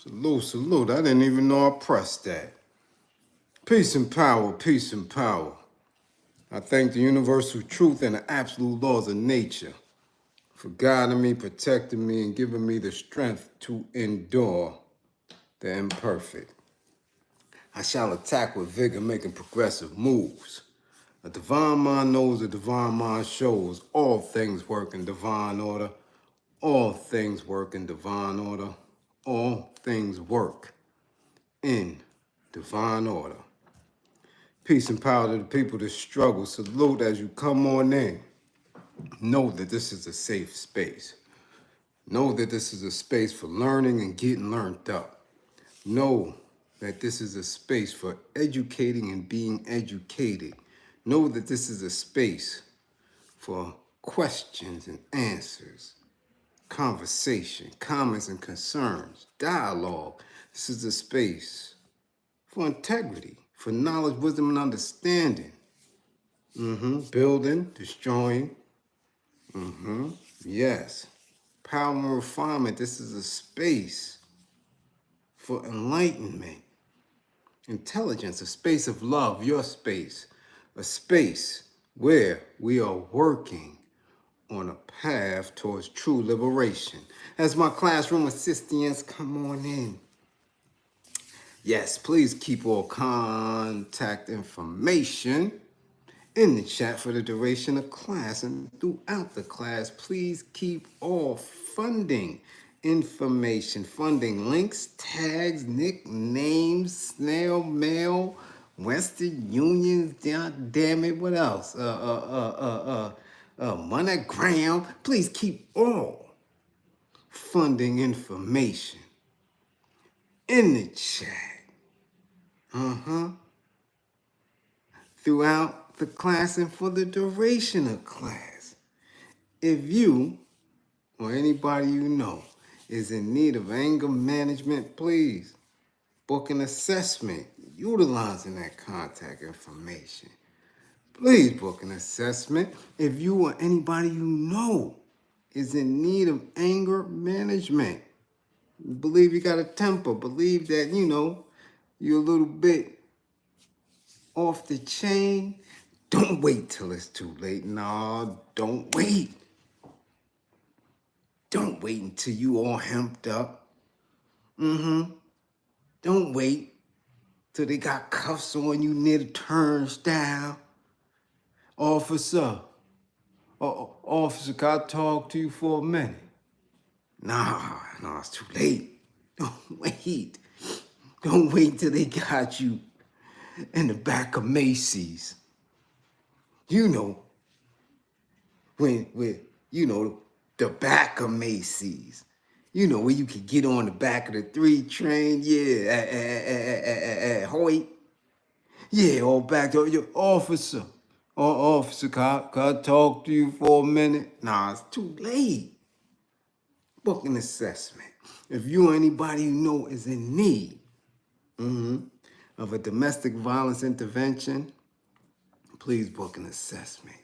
Salute, salute. I didn't even know I pressed that. Peace and power, peace and power. I thank the universal truth and the absolute laws of nature for guiding me, protecting me, and giving me the strength to endure the imperfect. I shall attack with vigor, making progressive moves. A divine mind knows, a divine mind shows. All things work in divine order. All things work in divine order. All things work in divine order. Peace and power to the people that struggle. Salute as you come on in. Know that this is a safe space. Know that this is a space for learning and getting learned up. Know that this is a space for educating and being educated. Know that this is a space for questions and answers, conversation, comments and concerns, dialogue. This is a space for integrity, for knowledge, wisdom, and understanding. Building, destroying. Yes. Power and refinement. This is a space for enlightenment, intelligence, a space of love, your space, a space where we are working on a path towards true liberation. As my classroom assistants come on in. Yes, please keep all contact information in the chat for the duration of class, and throughout the class, please keep all funding information, funding links, tags, nicknames, snail mail, Western Unions, damn it, what else? MoneyGram. Please keep all funding information in the chat. Throughout the class and for the duration of class. If you or anybody you know is in need of anger management, please book an assessment utilizing that contact information. Please book an assessment. If you or anybody you know is in need of anger management, believe you got a temper, believe that, you're a little bit off the chain, don't wait till it's too late. No, don't wait. Don't wait until you all hemped up. Don't wait till they got cuffs on you near the turnstile. Officer, can I talk to you for a minute? No, it's too late. Don't wait. Don't wait till they got you in the back of Macy's. The back of Macy's. Where you could get on the back of the 3 train, at Hoyt. Yeah, all back to your officer. Officer, can I talk to you for a minute? Nah, it's too late. Book an assessment. If you or anybody you know is in need of a domestic violence intervention, please book an assessment.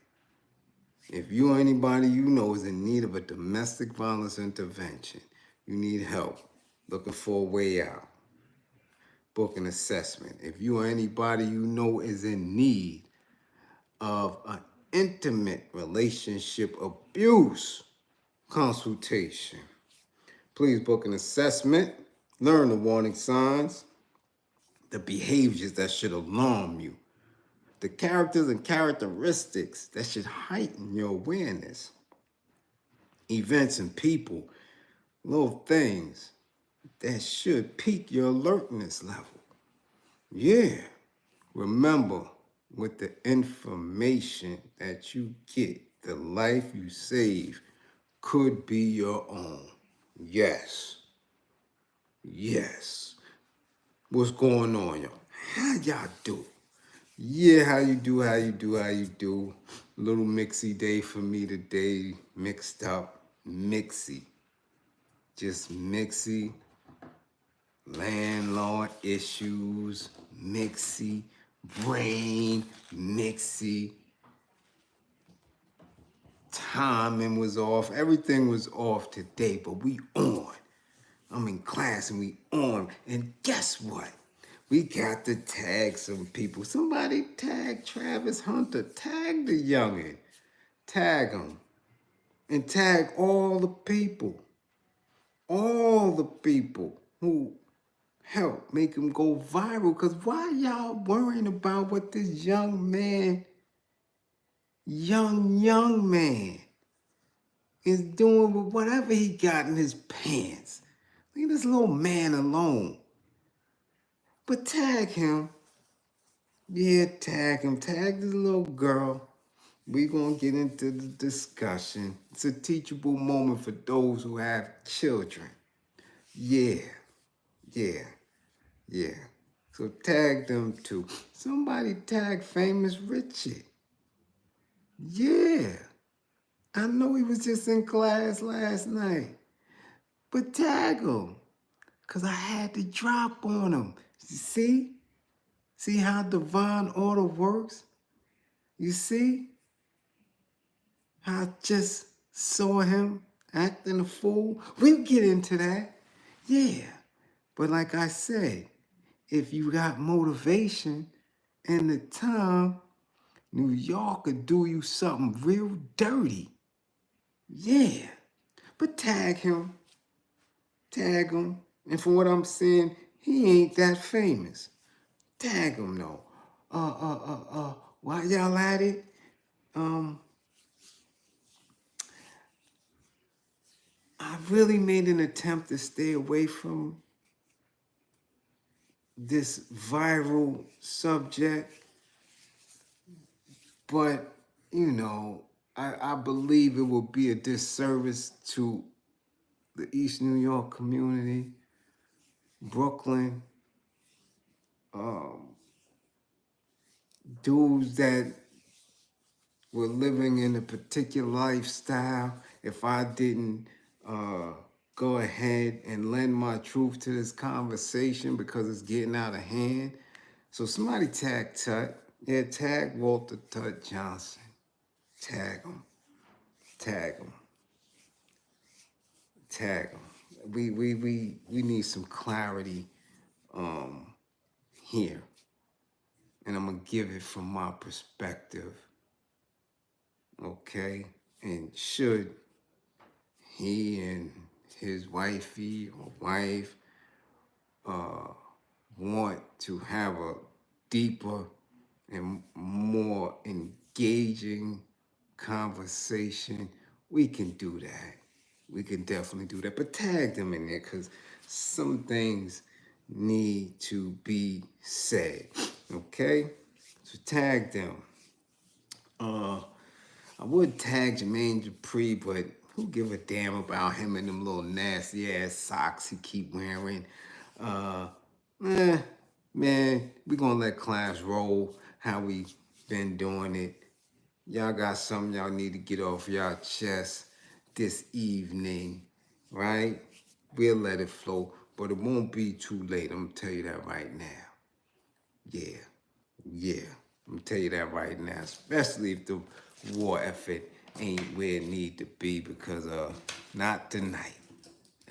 If you or anybody you know is in need of a domestic violence intervention, you need help, looking for a way out, book an assessment. If you or anybody you know is in need of an intimate relationship abuse consultation, please book an assessment, learn the warning signs, the behaviors that should alarm you, the characters and characteristics that should heighten your awareness, events and people, little things that should pique your alertness level. Yeah, remember, with the information that you get, the life you save could be your own. Yes. What's going on, y'all? How y'all do? Yeah, how you do? Little mixy day for me today. Mixed up. Mixy. Just mixy. Landlord issues. Mixy. Brain. Mixy. Timing was off. Everything was off today, but we on. I'm in class and we on. And guess what? We got to tag some people. Somebody tag Travis Hunter. Tag the youngin'. Tag him. And tag all the people. All the people who help make him go viral. Because why y'all worrying about what this young man, young man, is doing with whatever he got in his pants? Leave this little man alone. But tag him. Yeah, tag him. Tag this little girl. We're going to get into the discussion. It's a teachable moment for those who have children. Yeah. So tag them too. Somebody tag Famous Richard. Yeah. I know he was just in class last night. But tag him. Because I had to drop on him. See? See how divine order works? You see? How I just saw him acting a fool? We'll get into that. Yeah. But like I said, if you got motivation and the time, New York could do you something real dirty. Yeah. But tag him. Tag him. And from what I'm saying, he ain't that famous. Tag him though. While y'all at it, I really made an attempt to stay away from this viral subject, but you know, I believe it will be a disservice to the East New York community, Brooklyn, dudes that were living in a particular lifestyle. If I didn't go ahead and lend my truth to this conversation because it's getting out of hand. So somebody tag Tut. Yeah, tag Walter Tut Johnson. Tag him. Tag him. Tag him. We need some clarity here. And I'm gonna give it from my perspective. Okay? And should he and his wifey or wife want to have a deeper and more engaging conversation, we can do that. We can definitely do that. But tag them in there because some things need to be said. Okay? So tag them. I would tag Jermaine Dupri, but who give a damn about him and them little nasty ass socks he keep wearing? Man, we gonna let class roll how we been doing it. Y'all got something y'all need to get off y'all chest this evening, right? We'll let it flow, but it won't be too late. I'm gonna tell you that right now. Yeah. I'm gonna tell you that right now, especially if the war effort ain't where it need to be, because not tonight.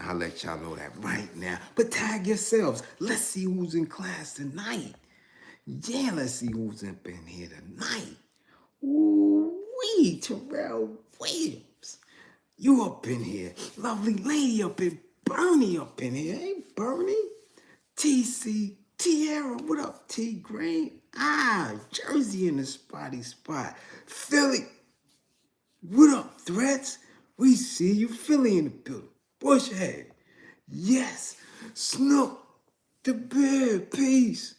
I'll let y'all know that right now. But tag yourselves. Let's see who's in class tonight. Yeah, let's see who's up in here tonight. Ooh-wee, Terrell Williams. You up in here. Lovely lady up in Bernie up in here. Hey, Bernie. TC, Tierra, what up, T Green? Jersey in the spotty spot. Philly, what up, Threats? We see you. Philly in the building. Bushhead, yes. Snook, the bear, peace.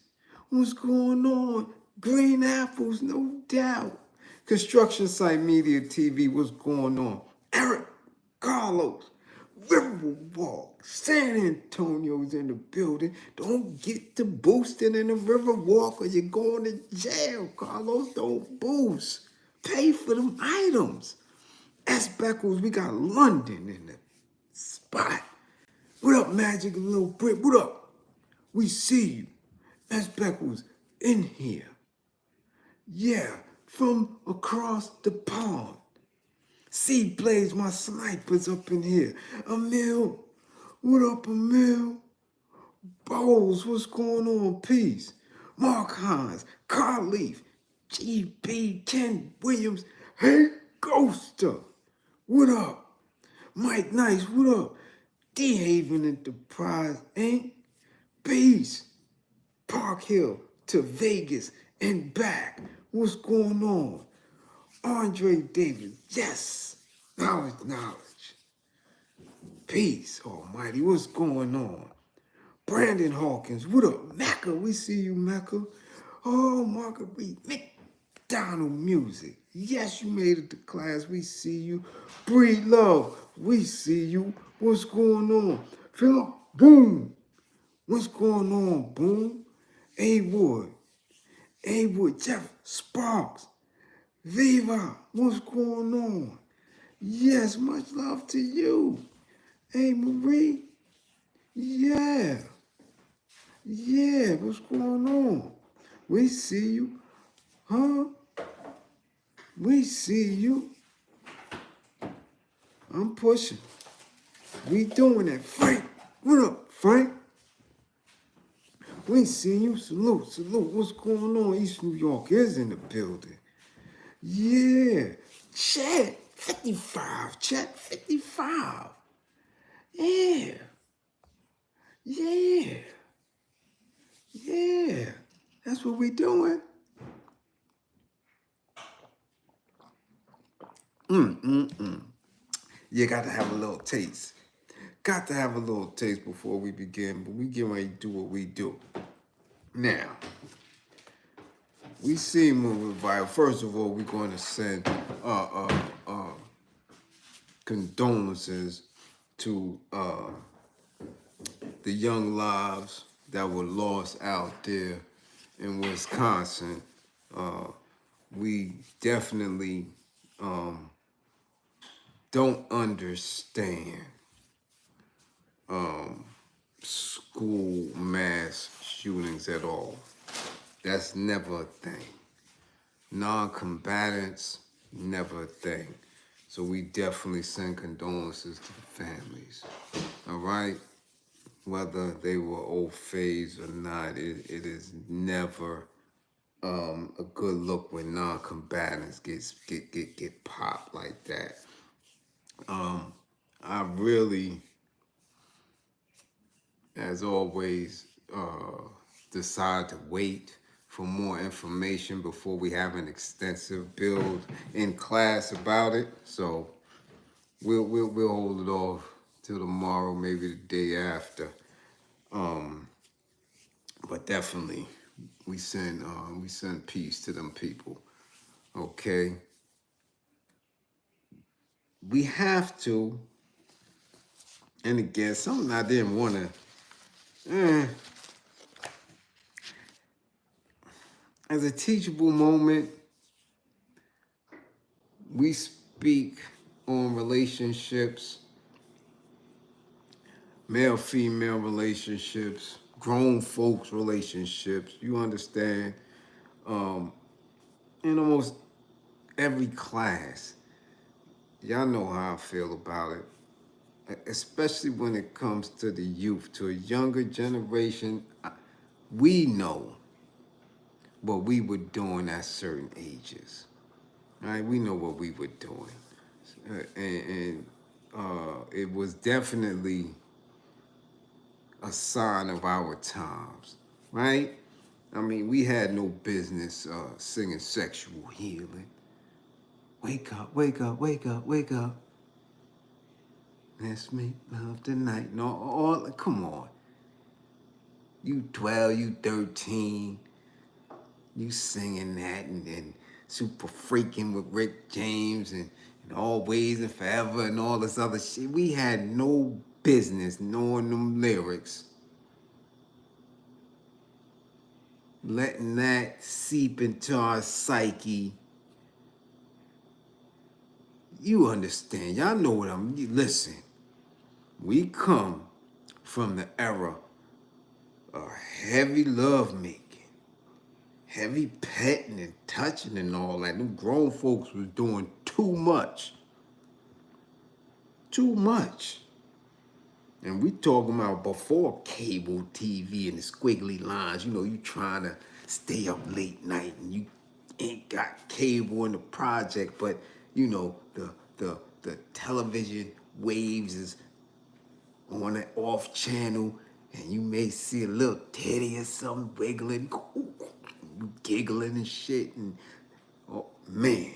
What's going on? Green apples, no doubt. Construction Site Media TV, what's going on? Eric, Carlos, Riverwalk, San Antonio's in the building. Don't get to boosting in the Riverwalk or you're going to jail, Carlos. Don't boost. Pay for them items. S. Beckles, we got London in the spot. What up, Magic and Little Brit? What up? We see you. S. Beckles in here. Yeah, from across the pond. See Blaze, my snipers up in here. Emil, What up, Emil? Bowles, what's going on? Peace. Mark Hines, Carl Leaf, G.B. Ken Williams. Hey, Ghoster. What up? Mike Nice, what up? D Haven Enterprise, Inc. Peace. Park Hill to Vegas and back. What's going on? Andre Davis, yes. Knowledge. Peace, almighty. What's going on? Brandon Hawkins, what up? Mecca, we see you, Mecca. Oh, Marguerite McDonald Music. Yes, you made it to class. We see you. Breed Love, we see you. What's going on? Philip, boom. What's going on, boom? A Wood, Jeff Sparks. Viva, what's going on? Yes, much love to you. Hey, Marie. Yeah, what's going on? We see you. Huh? We see you. I'm pushing. We doing that. Frank, what up, Frank? We see you. Salute. What's going on? East New York is in the building. Yeah. Chet, 55. Chet, 55. Yeah. That's what we doing. You got to have a little taste. Got to have a little taste before we begin, but we get ready to do what we do. Now, we see moving viral. First of all, we're going to send condolences to the young lives that were lost out there in Wisconsin. We definitely don't understand school mass shootings at all. That's never a thing. Non-combatants, never a thing. So we definitely send condolences to the families. All right? Whether they were old phase or not, it is never a good look when non-combatants get popped like that. I really, as always, decide to wait for more information before we have an extensive build in class about it. So we'll hold it off till tomorrow, maybe the day after. But definitely we send peace to them people. Okay. We have to, and again, something I didn't want to, as a teachable moment, we speak on relationships, male-female relationships, grown folks relationships, you understand, in almost every class. Y'all know how I feel about it, especially when it comes to the youth, to a younger generation. We know what we were doing at certain ages, right? We know what we were doing. And it was definitely a sign of our times, right? I mean, we had no business singing sexual healing. Wake up, wake up, wake up, wake up. Let's make love tonight. No, come on. You 12, you 13, you singing that and super freaking with Rick James and Always and Forever and all this other shit. We had no business knowing them lyrics. Letting that seep into our psyche. You understand. Y'all know what listen. We come from the era of heavy love making, heavy petting and touching and all that. Them grown folks was doing too much. Too much. And we talking about before cable TV and the squiggly lines. You know, you trying to stay up late night and you ain't got cable in the project, but you know the television waves is on an off channel, and you may see a little teddy or something wiggling, giggling and shit. And oh man,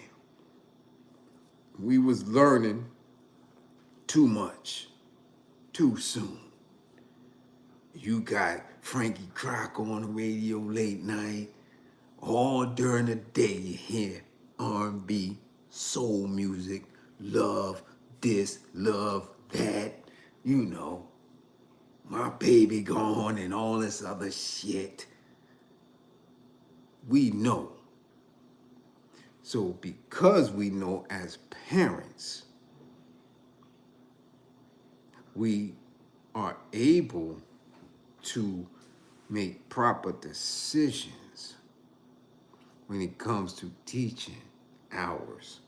we was learning too much, too soon. You got Frankie Crocker on the radio late night. All during the day you hear R&B, soul music, love this, love that, you know, my baby gone and all this other shit. We know. So because we know as parents, we are able to make proper decisions when it comes to teaching ours,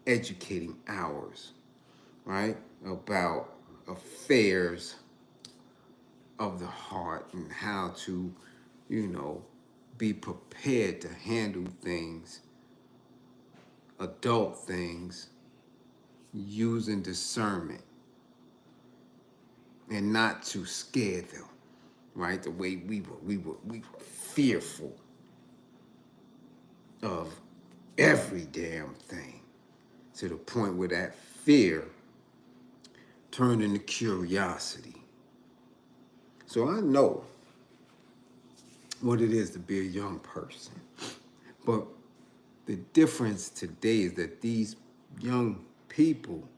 educating ours, right? About affairs of the heart and how to, you know, be prepared to handle things, adult things, using discernment and not to scare them, right? The way we were fearful of every damn thing, to the point where that fear turned into curiosity. So I know what it is to be a young person, but the difference today is that these young people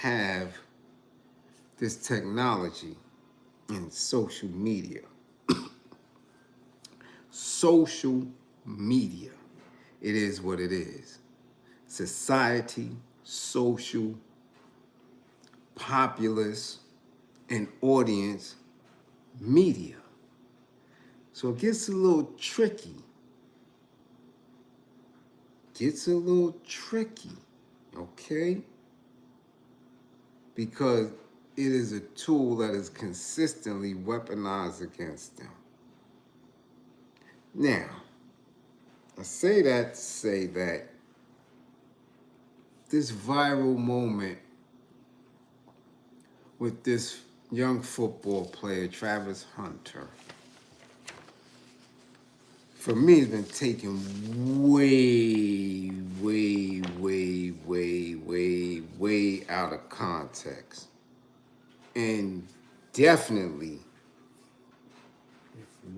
have this technology and social media. Social media. It is what it is. Society, social, populace, and audience media. So it gets a little tricky. Okay? Because it is a tool that is consistently weaponized against them. Now, I say that to say that this viral moment with this young football player, Travis Hunter, for me, has been taken way out of context. And definitely,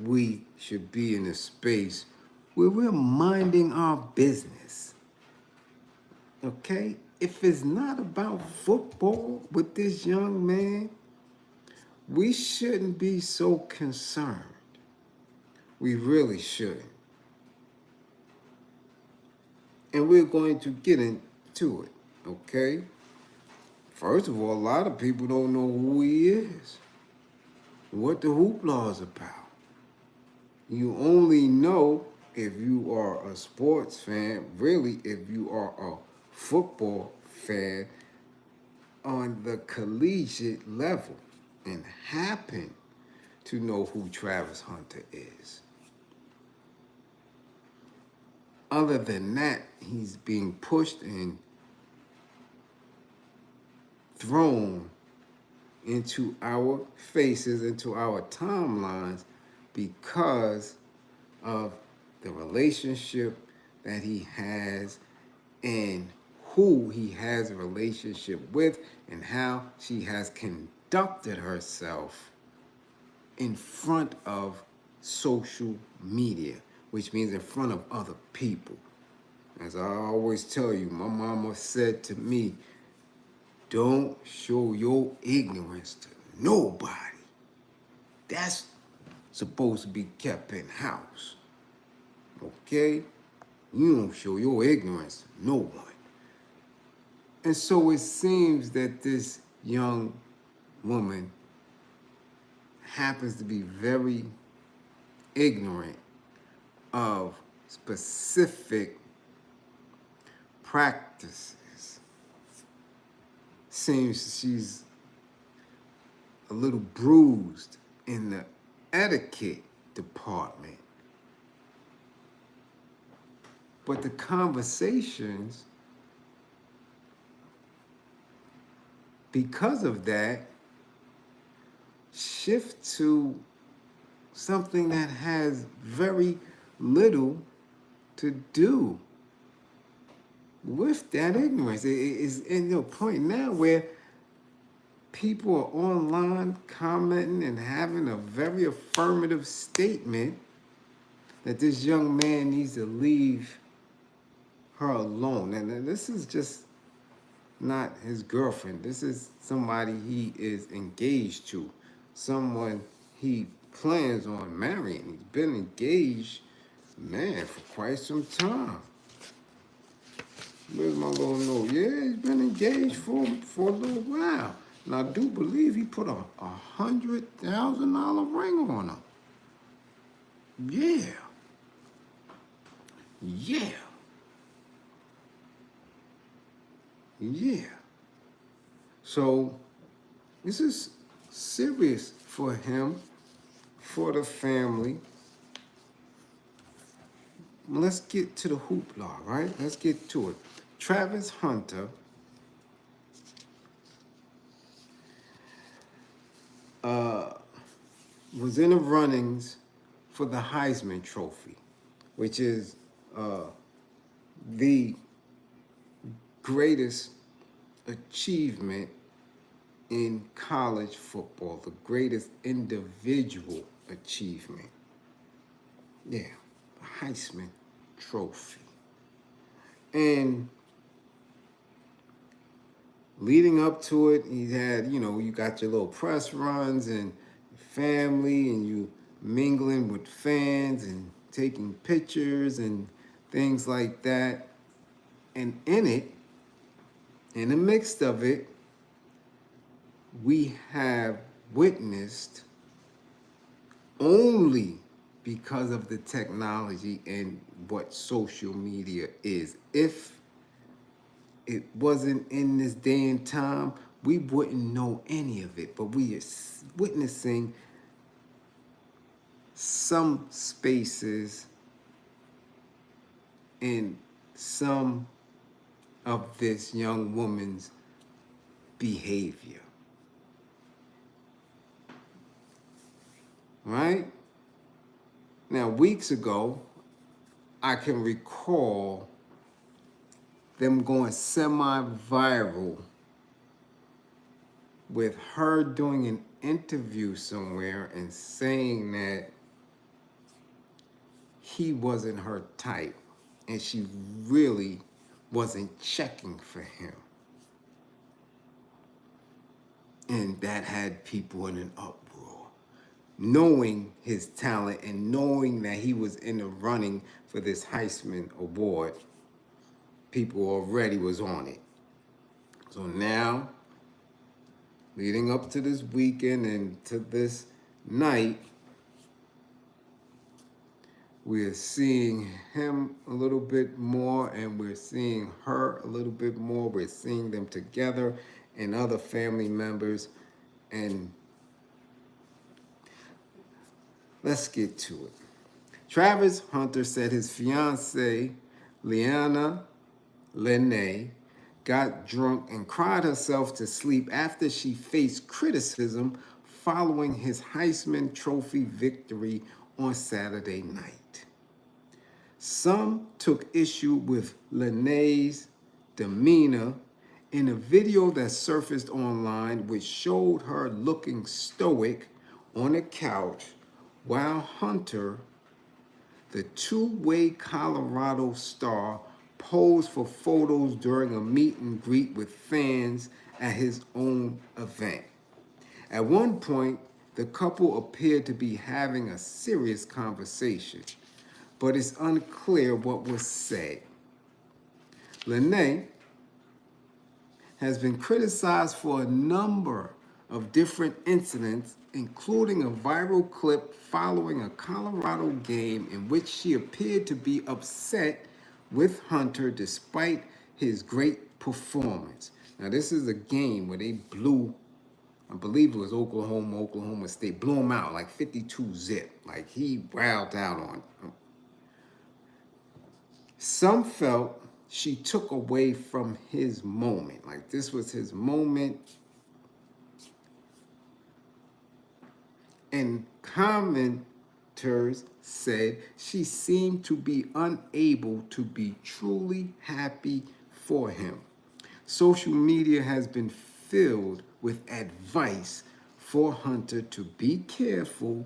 we should be in a space where we're minding our business. Okay? If it's not about football with this young man, we shouldn't be so concerned. We really shouldn't. And we're going to get into it, okay? First of all, a lot of people don't know who he is, what the hoopla is about. You only know if you are a sports fan, really if you are a football fan on the collegiate level and happen to know who Travis Hunter is. Other than that, he's being pushed and thrown into our faces, into our timelines, because of the relationship that he has and who he has a relationship with and how she has conducted herself in front of social media, which means in front of other people. As I always tell you, my mama said to me, don't show your ignorance to nobody. That's supposed to be kept in house. Okay? You don't show your ignorance to no one. And so it seems that this young woman happens to be very ignorant of specific practices seems she's a little bruised in the etiquette department. But the conversations, because of that, shift to something that has very little to do with that ignorance. It is in your point now where people are online commenting and having a very affirmative statement that this young man needs to leave her alone. And this is just not his girlfriend. This is somebody he is engaged to, someone he plans on marrying. He's been engaged, man, for quite some time. Where's my little note? Yeah, he's been engaged for a little while. And I do believe he put a $100,000 ring on her. Yeah. Yeah. Yeah. So this is serious for him, for the family. Let's get to the hoopla, right? Let's get to it. Travis Hunter was in the runnings for the Heisman Trophy, which is the greatest achievement in college football, the greatest individual achievement. Yeah, the Heisman Trophy. And leading up to it, he had, you got your little press runs and family, and you mingling with fans and taking pictures and things like that. And in the midst of it, we have witnessed, only because of the technology and what social media is. If it wasn't in this day and time, we wouldn't know any of it. But we are witnessing some spaces in some of this young woman's behavior. Right? Now, weeks ago, I can recall them going semi-viral with her doing an interview somewhere and saying that he wasn't her type and she really wasn't checking for him. And that had people in an uproar. Knowing his talent and knowing that he was in the running for this Heisman Award, people already was on it. So now, leading up to this weekend and to this night, we're seeing him a little bit more and we're seeing her a little bit more. We're seeing them together and other family members. And let's get to it. Travis Hunter said his fiancée, Leanna Lene, got drunk and cried herself to sleep after she faced criticism following his Heisman Trophy victory on Saturday night. Some took issue with Lene's demeanor in a video that surfaced online, which showed her looking stoic on a couch while Hunter, the two-way Colorado star, posed for photos during a meet and greet with fans at his own event. At one point, the couple appeared to be having a serious conversation, but it's unclear what was said. Lene has been criticized for a number of different incidents, including a viral clip following a Colorado game in which she appeared to be upset with Hunter despite his great performance. Now, this is a game where they blew, I believe it was Oklahoma State, blew him out like 52 zip. Like, he wowed out on him. Some felt she took away from his moment. Like, this was his moment. And commenters said she seemed to be unable to be truly happy for him. Social media has been filled with advice for Hunter to be careful,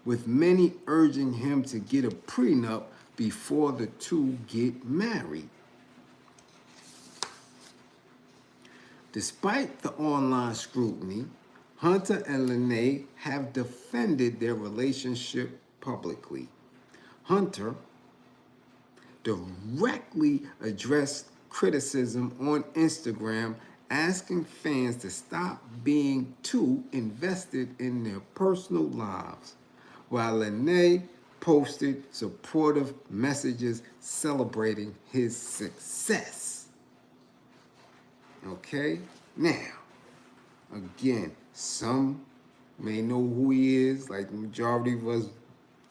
with many urging him to get a prenup before the two get married. Despite the online scrutiny, Hunter and Lene have defended their relationship publicly. Hunter directly addressed criticism on Instagram, asking fans to stop being too invested in their personal lives, while Lene posted supportive messages celebrating his success. Okay? Now, again, some may know who he is, like the majority of us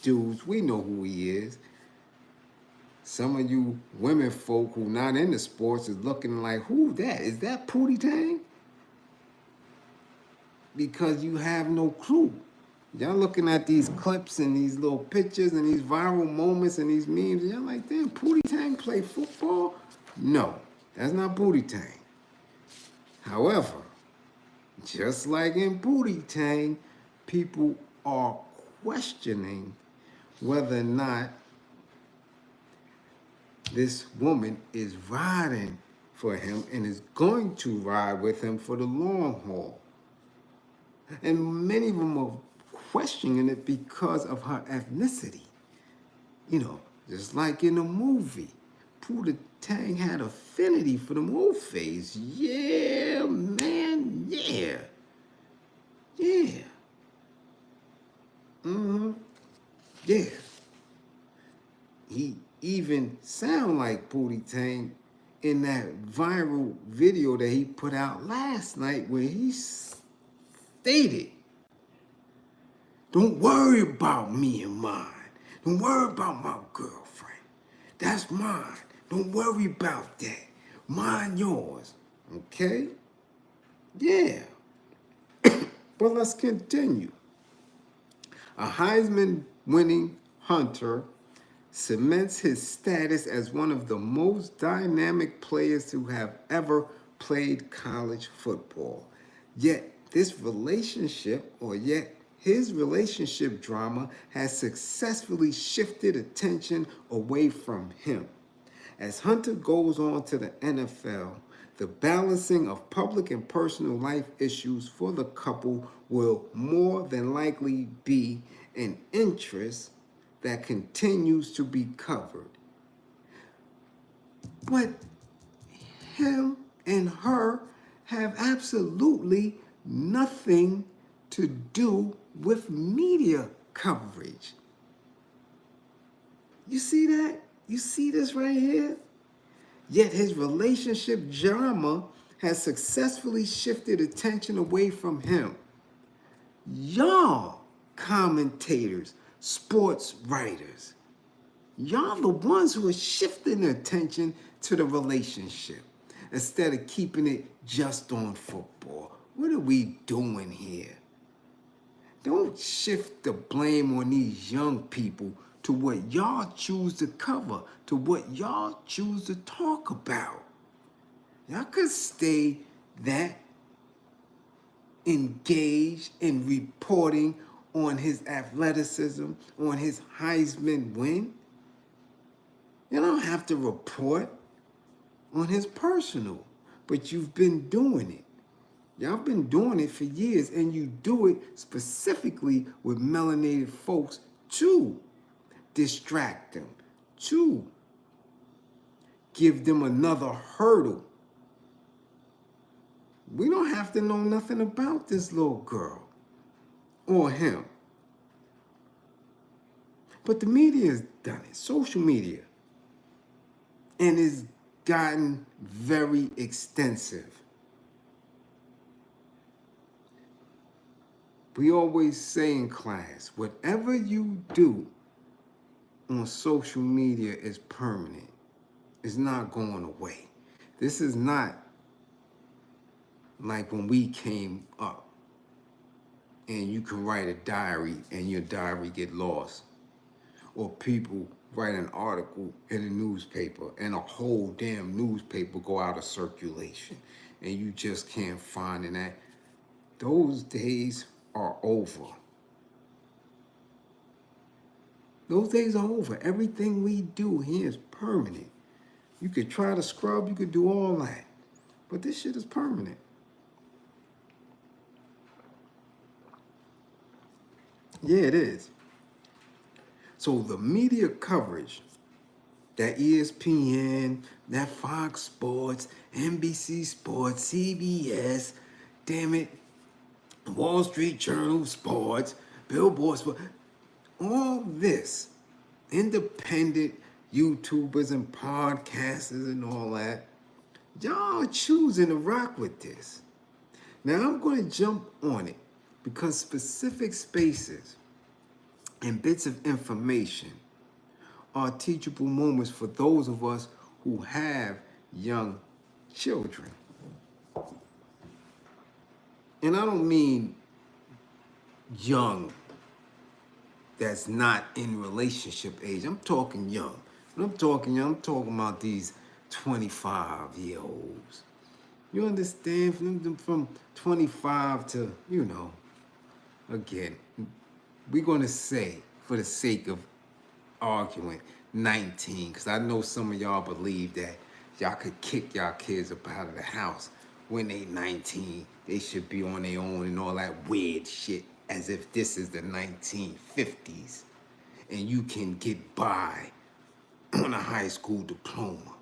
dudes, we know who he is. Some of you women folk who not into sports is looking like, who that? Is that Pootie Tang? Because you have no clue. Y'all looking at these clips and these little pictures and these viral moments and these memes, and y'all like, damn, Pootie Tang play football? No, that's not Pootie Tang. However, just like in Pootie Tang, people are questioning whether or not this woman is riding for him and is going to ride with him for the long haul. And many of them are questioning it because of her ethnicity. You know, just like in the movie, Pootie Tang had affinity for them old fays. Yeah, man, yeah. Yeah. Yeah. He even sound like Pootie Tang in that viral video that he put out last night where he stated, don't worry about me and mine. Don't worry about my girlfriend. That's mine. Don't worry about that. Mine yours. Okay? Yeah. But let's continue. A Heisman winning Hunter cements his status as one of the most dynamic players who have ever played college football. Yet his relationship drama has successfully shifted attention away from him. As Hunter goes on to the NFL, the balancing of public and personal life issues for the couple will more than likely be an interest that continues to be covered. But him and her have absolutely nothing to do with media coverage. You see that? You see this right here? Yet his relationship drama has successfully shifted attention away from him. Y'all, commentators, sports writers, y'all the ones who are shifting attention to the relationship instead of keeping it just on football. What are we doing here? Don't shift the blame on these young people to what y'all choose to cover, to what y'all choose to talk about. Y'all could stay that engaged in reporting on his athleticism, on his Heisman win. You don't have to report on his personal, but you've been doing it. Y'all been doing it for years, and you do it specifically with melanated folks to distract them, to give them another hurdle. We don't have to know nothing about this little girl or him. But the media has done it, social media, and it's gotten very extensive. We always say in class, whatever you do on social media is permanent. It's not going away. This is not like when we came up and you can write a diary and your diary get lost. Or people write an article in a newspaper and a whole damn newspaper go out of circulation and you just can't find it. Those days are over. Those days are over. Everything we do here is permanent. You could try to scrub, you could do all that. But this shit is permanent. Yeah, it is. So the media coverage, that ESPN, that Fox Sports, NBC Sports, CBS, damn it, Wall Street Journal Sports, Billboard Sports, all this, independent YouTubers and podcasters and all that, y'all are choosing to rock with this. Now I'm going to jump on it because specific spaces and bits of information are teachable moments for those of us who have young children. And I don't mean young that's not in relationship age. I'm talking young. When I'm talking young, I'm talking about these 25-year-olds. You understand? From 25 to, again, we're going to say, for the sake of arguing, 19, because I know some of y'all believe that y'all could kick y'all kids up out of the house when they 19. They should be on their own and all that weird shit, as if this is the 1950s and you can get by on a high school diploma.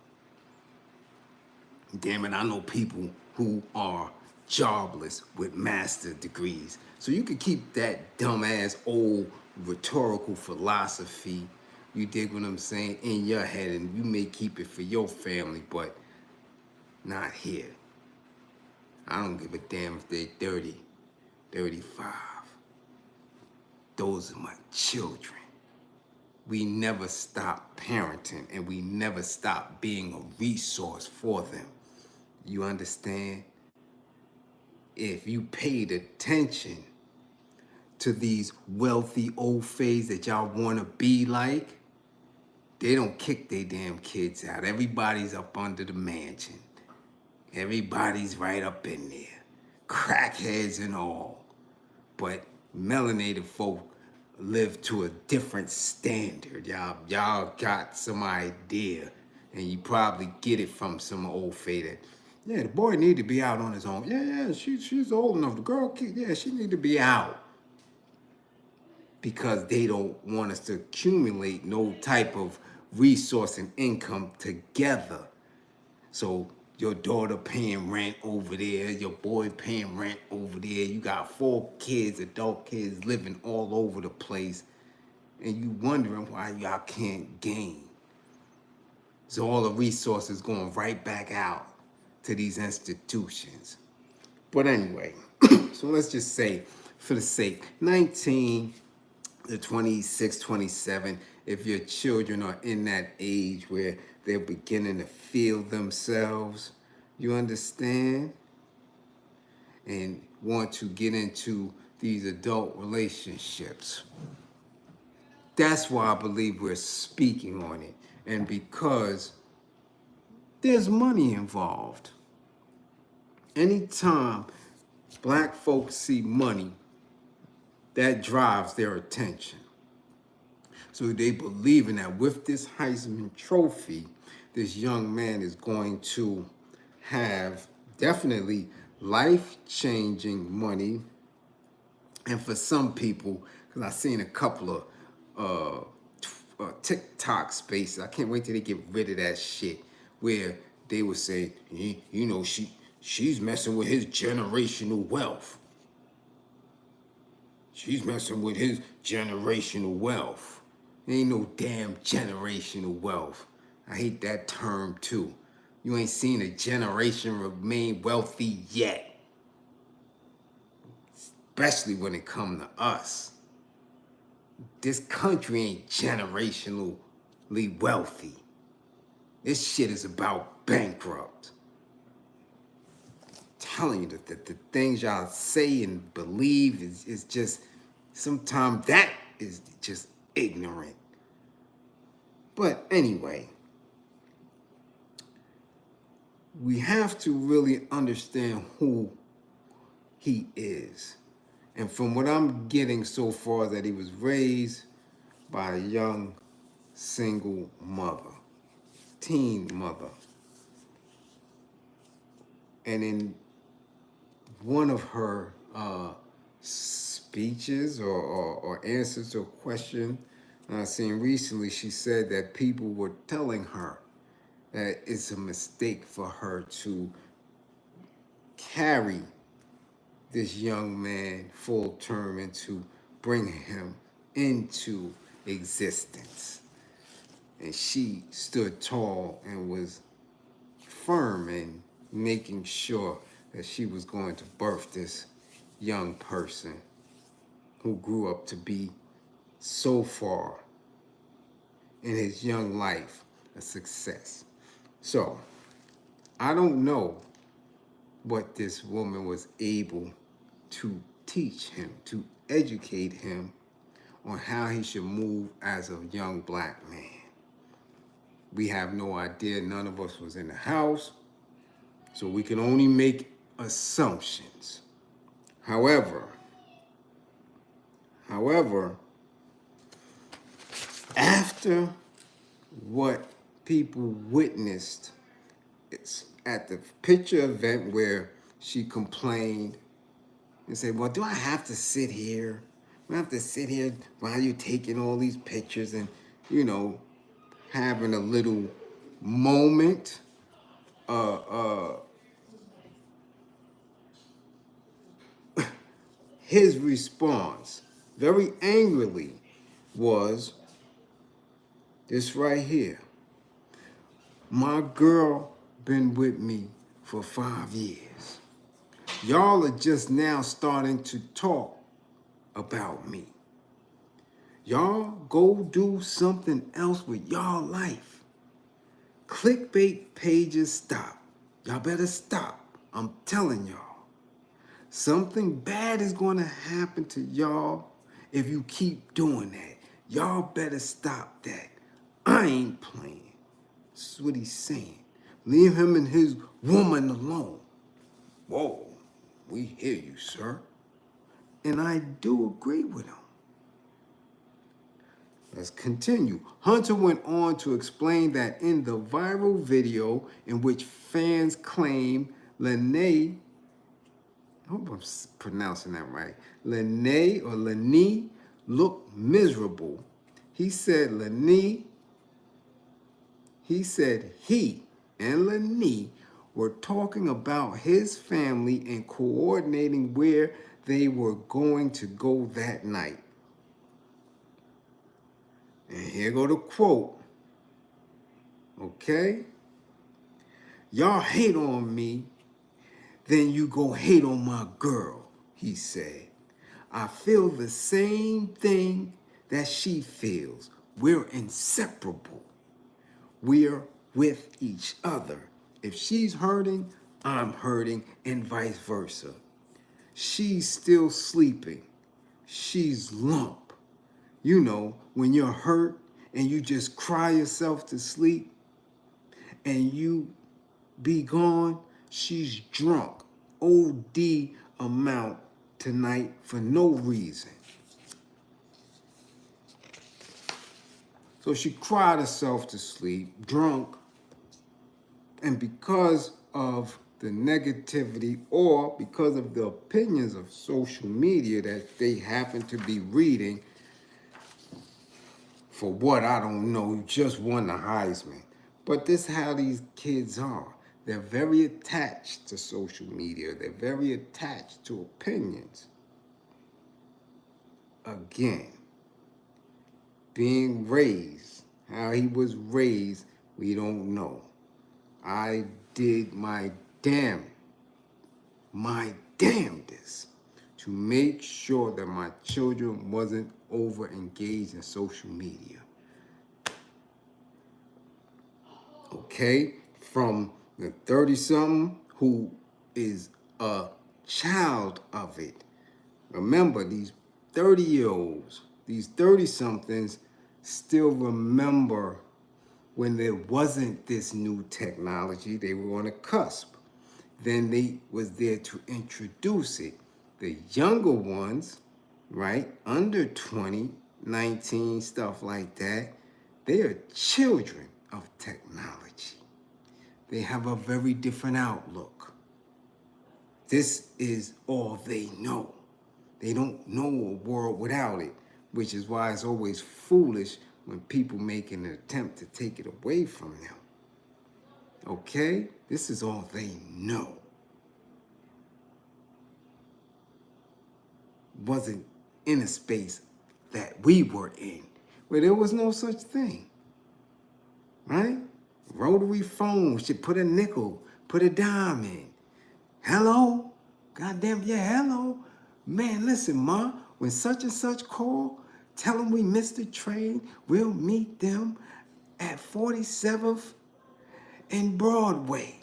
Damn it, I know people who are jobless with master degrees. So you could keep that dumbass old rhetorical philosophy, you dig what I'm saying, in your head, and you may keep it for your family, but not here. I don't give a damn if they're 30, 35. Those are my children. We never stop parenting and we never stop being a resource for them. You understand? If you paid attention to these wealthy old fays that y'all want to be like, they don't kick their damn kids out. Everybody's up under the mansion. Everybody's right up in there. Crackheads and all. But melanated folk live to a different standard. Y'all got some idea. And you probably get it from some old fay that, yeah, the boy need to be out on his own. Yeah, she's old enough. The girl, yeah, she need to be out. Because they don't want us to accumulate no type of resource and income together. So your daughter paying rent over there, your boy paying rent over there. You got 4 kids, adult kids living all over the place. And you wondering why y'all can't gain. So all the resources going right back out to these institutions. But anyway, so let's just say, for the sake, 19 to 26, 27, if your children are in that age where they're beginning to feel themselves, you understand? And want to get into these adult relationships. That's why I believe we're speaking on it. And because there's money involved. Anytime black folks see money, that drives their attention. So they believe in that with this Heisman Trophy, this young man is going to have definitely life-changing money. And for some people, because I've seen a couple of TikTok spaces, I can't wait till they get rid of that shit, where they would say, she's messing with his generational wealth. She's messing with his generational wealth. There ain't no damn generational wealth. I hate that term too. You ain't seen a generation remain wealthy yet. especially when it comes to us. This country ain't generationally wealthy. This shit is about bankrupt. Telling you that the things y'all say and believe is just, sometimes that is just ignorant. But anyway, we have to really understand who he is. And from what I'm getting so far, that he was raised by a young single mother, teen mother. And in one of her speeches or answers to a question I seen recently, she said that people were telling her that it's a mistake for her to carry this young man full term and to bring him into existence. And she stood tall and was firm in making sure that she was going to birth this young person who grew up to be so far in his young life a success. So I don't know what this woman was able to teach him, to educate him on how he should move as a young black man. We have no idea. None of us was in the house, so we can only make assumptions. However, after what people witnessed, it's at the picture event where she complained and said, well, do I have to sit here? Do I have to sit here while you're taking all these pictures and, you know, having a little moment? His response, very angrily, was this right here. My girl been with me for 5 years. Y'all are just now starting to talk about me. Y'all go do something else with y'all life. Clickbait pages stop. Y'all better stop. I'm telling y'all. Something bad is going to happen to y'all if you keep doing that. Y'all better stop that. I ain't playing. That's what he's saying. Leave him and his woman alone. Whoa, we hear you, sir. And I do agree with him. Let's continue. Hunter went on to explain that in the viral video in which fans claim Lene, I hope I'm pronouncing that right, Lene looked miserable. He said he and Lene were talking about his family and coordinating where they were going to go that night. And here go the quote. Okay? Y'all hate on me, then you go hate on my girl, he said. I feel the same thing that she feels. We're inseparable. We're with each other. If she's hurting, I'm hurting, and vice versa. She's still sleeping. She's lump. You know, when you're hurt and you just cry yourself to sleep and you be gone, she's drunk. OD amount tonight for no reason. So she cried herself to sleep, drunk, and because of the negativity or because of the opinions of social media that they happen to be reading, for what I don't know, just won the Heisman. But this is how these kids are. They're very attached to social media. They're very attached to opinions. Again, being raised, how he was raised, we don't know. I did my damnedest to make sure that my children wasn't over engaged in social media. Okay? From the 30-something who is a child of it. Remember, these 30-year-olds, these 30-somethings still remember when there wasn't this new technology. They were on a cusp. Then they was there to introduce it. The younger ones, right, under 20, 19, stuff like that, they are children of technology. They have a very different outlook. This is all they know. They don't know a world without it, which is why it's always foolish when people make an attempt to take it away from them. Okay? This is all they know. Wasn't in a space that we were in, where there was no such thing. Right? Rotary phone should put a nickel, put a dime in. Hello? Goddamn, yeah, hello. Man, listen, Ma, when such and such call, tell them we missed the train. We'll meet them at 47th and Broadway.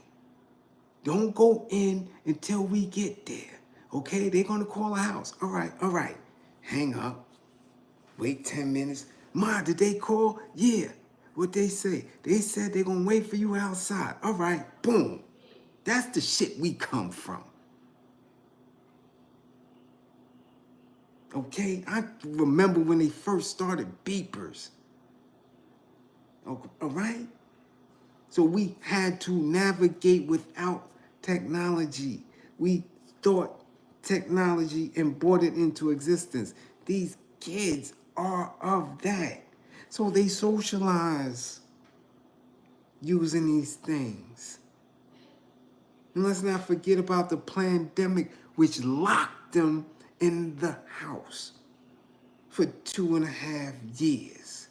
Don't go in until we get there. Okay? They're going to call a house. All right. Hang up. Wait 10 minutes. Ma, did they call? Yeah. What they say? They said they're going to wait for you outside. All right. Boom. That's the shit we come from. Okay? I remember when they first started beepers. All right? So we had to navigate without technology. We thought technology and brought it into existence. These kids are of that. So they socialize using these things. And let's not forget about the pandemic, which locked them in the house for 2.5 years.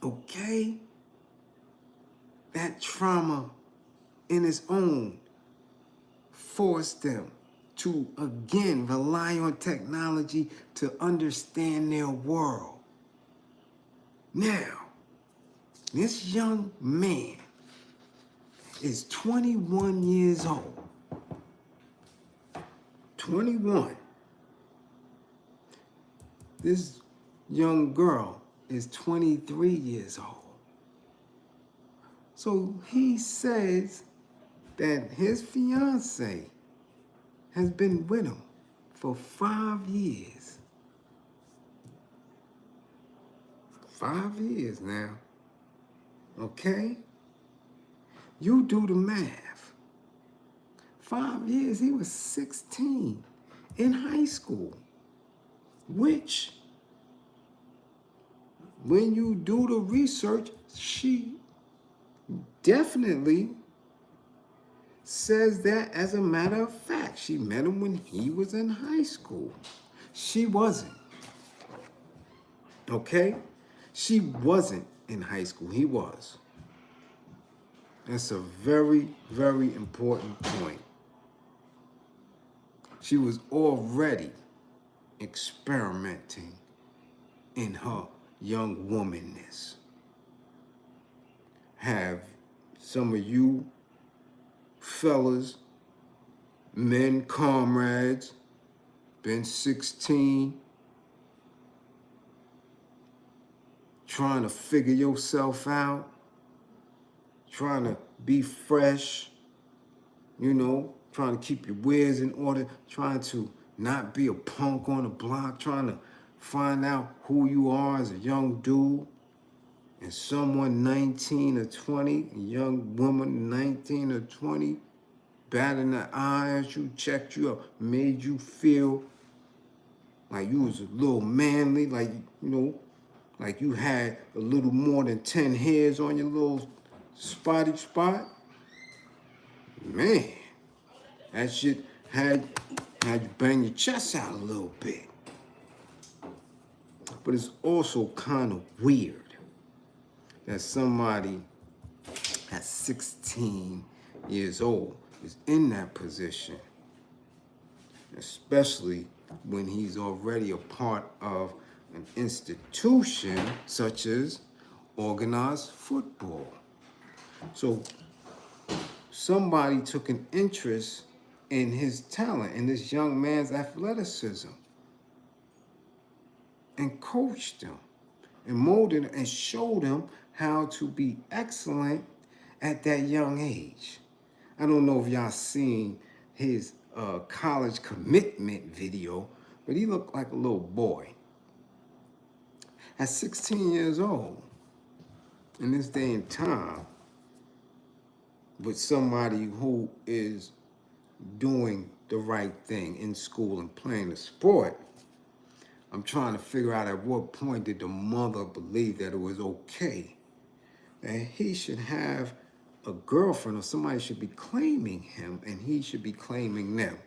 Okay? That trauma in its own forced them to again rely on technology to understand their world. Now, this young man is 21 years old. 21. This young girl is 23 years old. So he says that his fiance has been with him for 5 years. 5 years now. Okay? You do the math. 5 years, he was 16 in high school, which, when you do the research, she definitely says that as a matter of fact. She met him when he was in high school. She wasn't. Okay? She wasn't in high school. He was. That's a very, very important point. She was already experimenting in her young womanness. Have some of you fellas, men, comrades, been 16, trying to figure yourself out, trying to be fresh, you know, trying to keep your wares in order, trying to not be a punk on the block, trying to find out who you are as a young dude, and someone 19 or 20, a young woman 19 or 20, batted the eye at you, checked you up, made you feel like you was a little manly, like, you know, like you had a little more than 10 hairs on your little spotty spot. Man, that shit had you bang your chest out a little bit. But it's also kind of weird that somebody at 16 years old is in that position especially when he's already a part of an institution such as organized football. So somebody took an interest in his talent, in this young man's athleticism, and coached him and molded him and showed him how to be excellent at that young age. I don't know if y'all seen his college commitment video, but he looked like a little boy. At 16 years old, in this day and time, with somebody who is doing the right thing in school and playing the sport, I'm trying to figure out at what point did the mother believe that it was okay that he should have a girlfriend or somebody should be claiming him and he should be claiming them.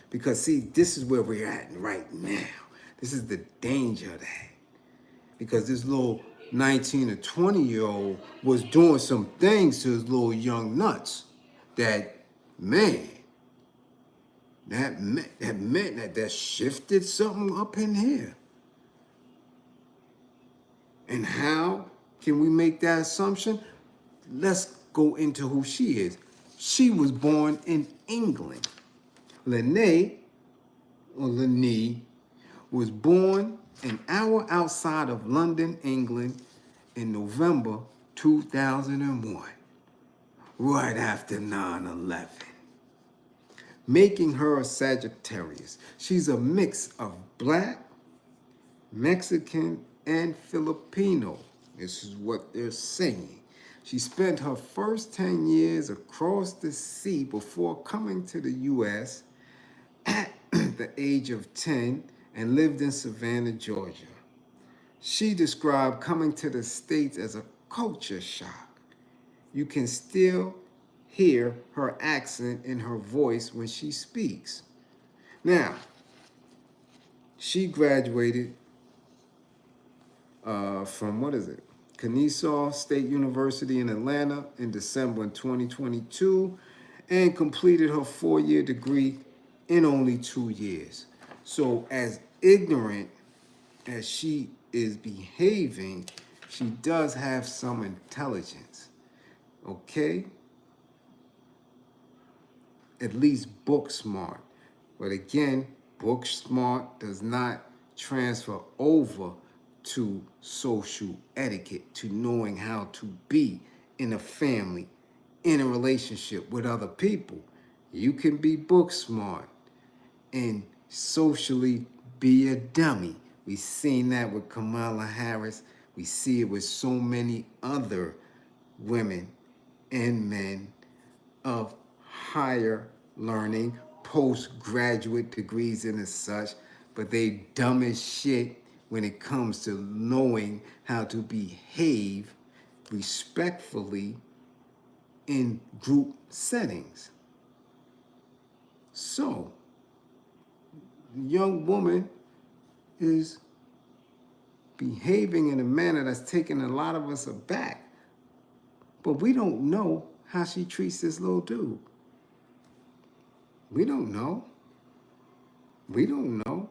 Because see, this is where we're at right now. This is the danger of that. Because this little 19 or 20-year-old was doing some things to his little young nuts that, man, that shifted something up in here. And how can we make that assumption? Let's go into who she is. She was born in England. Lene, or Lene, was born an hour outside of London, England, in November 2001, right after 9/11, making her a Sagittarius. She's a mix of Black, Mexican, and Filipino. This is what they're saying. She spent her first 10 years across the sea before coming to the U.S. at the age of 10 and lived in Savannah, Georgia. She described coming to the States as a culture shock. You can still hear her accent in her voice when she speaks. Now, she graduated from, Kennesaw State University in Atlanta in December 2022 and completed her 4-year degree in only 2 years. So as ignorant as she is behaving, she does have some intelligence, okay? At least book smart. But again, book smart does not transfer over to social etiquette, to knowing how to be in a family, in a relationship with other people. You can be book smart and socially be a dummy. We've seen that with Kamala Harris. We see it with so many other women and men of higher learning, postgraduate degrees and as such, but they dumb as shit when it comes to knowing how to behave respectfully in group settings. So, the young woman is behaving in a manner that's taking a lot of us aback. But we don't know how she treats this little dude. We don't know. We don't know.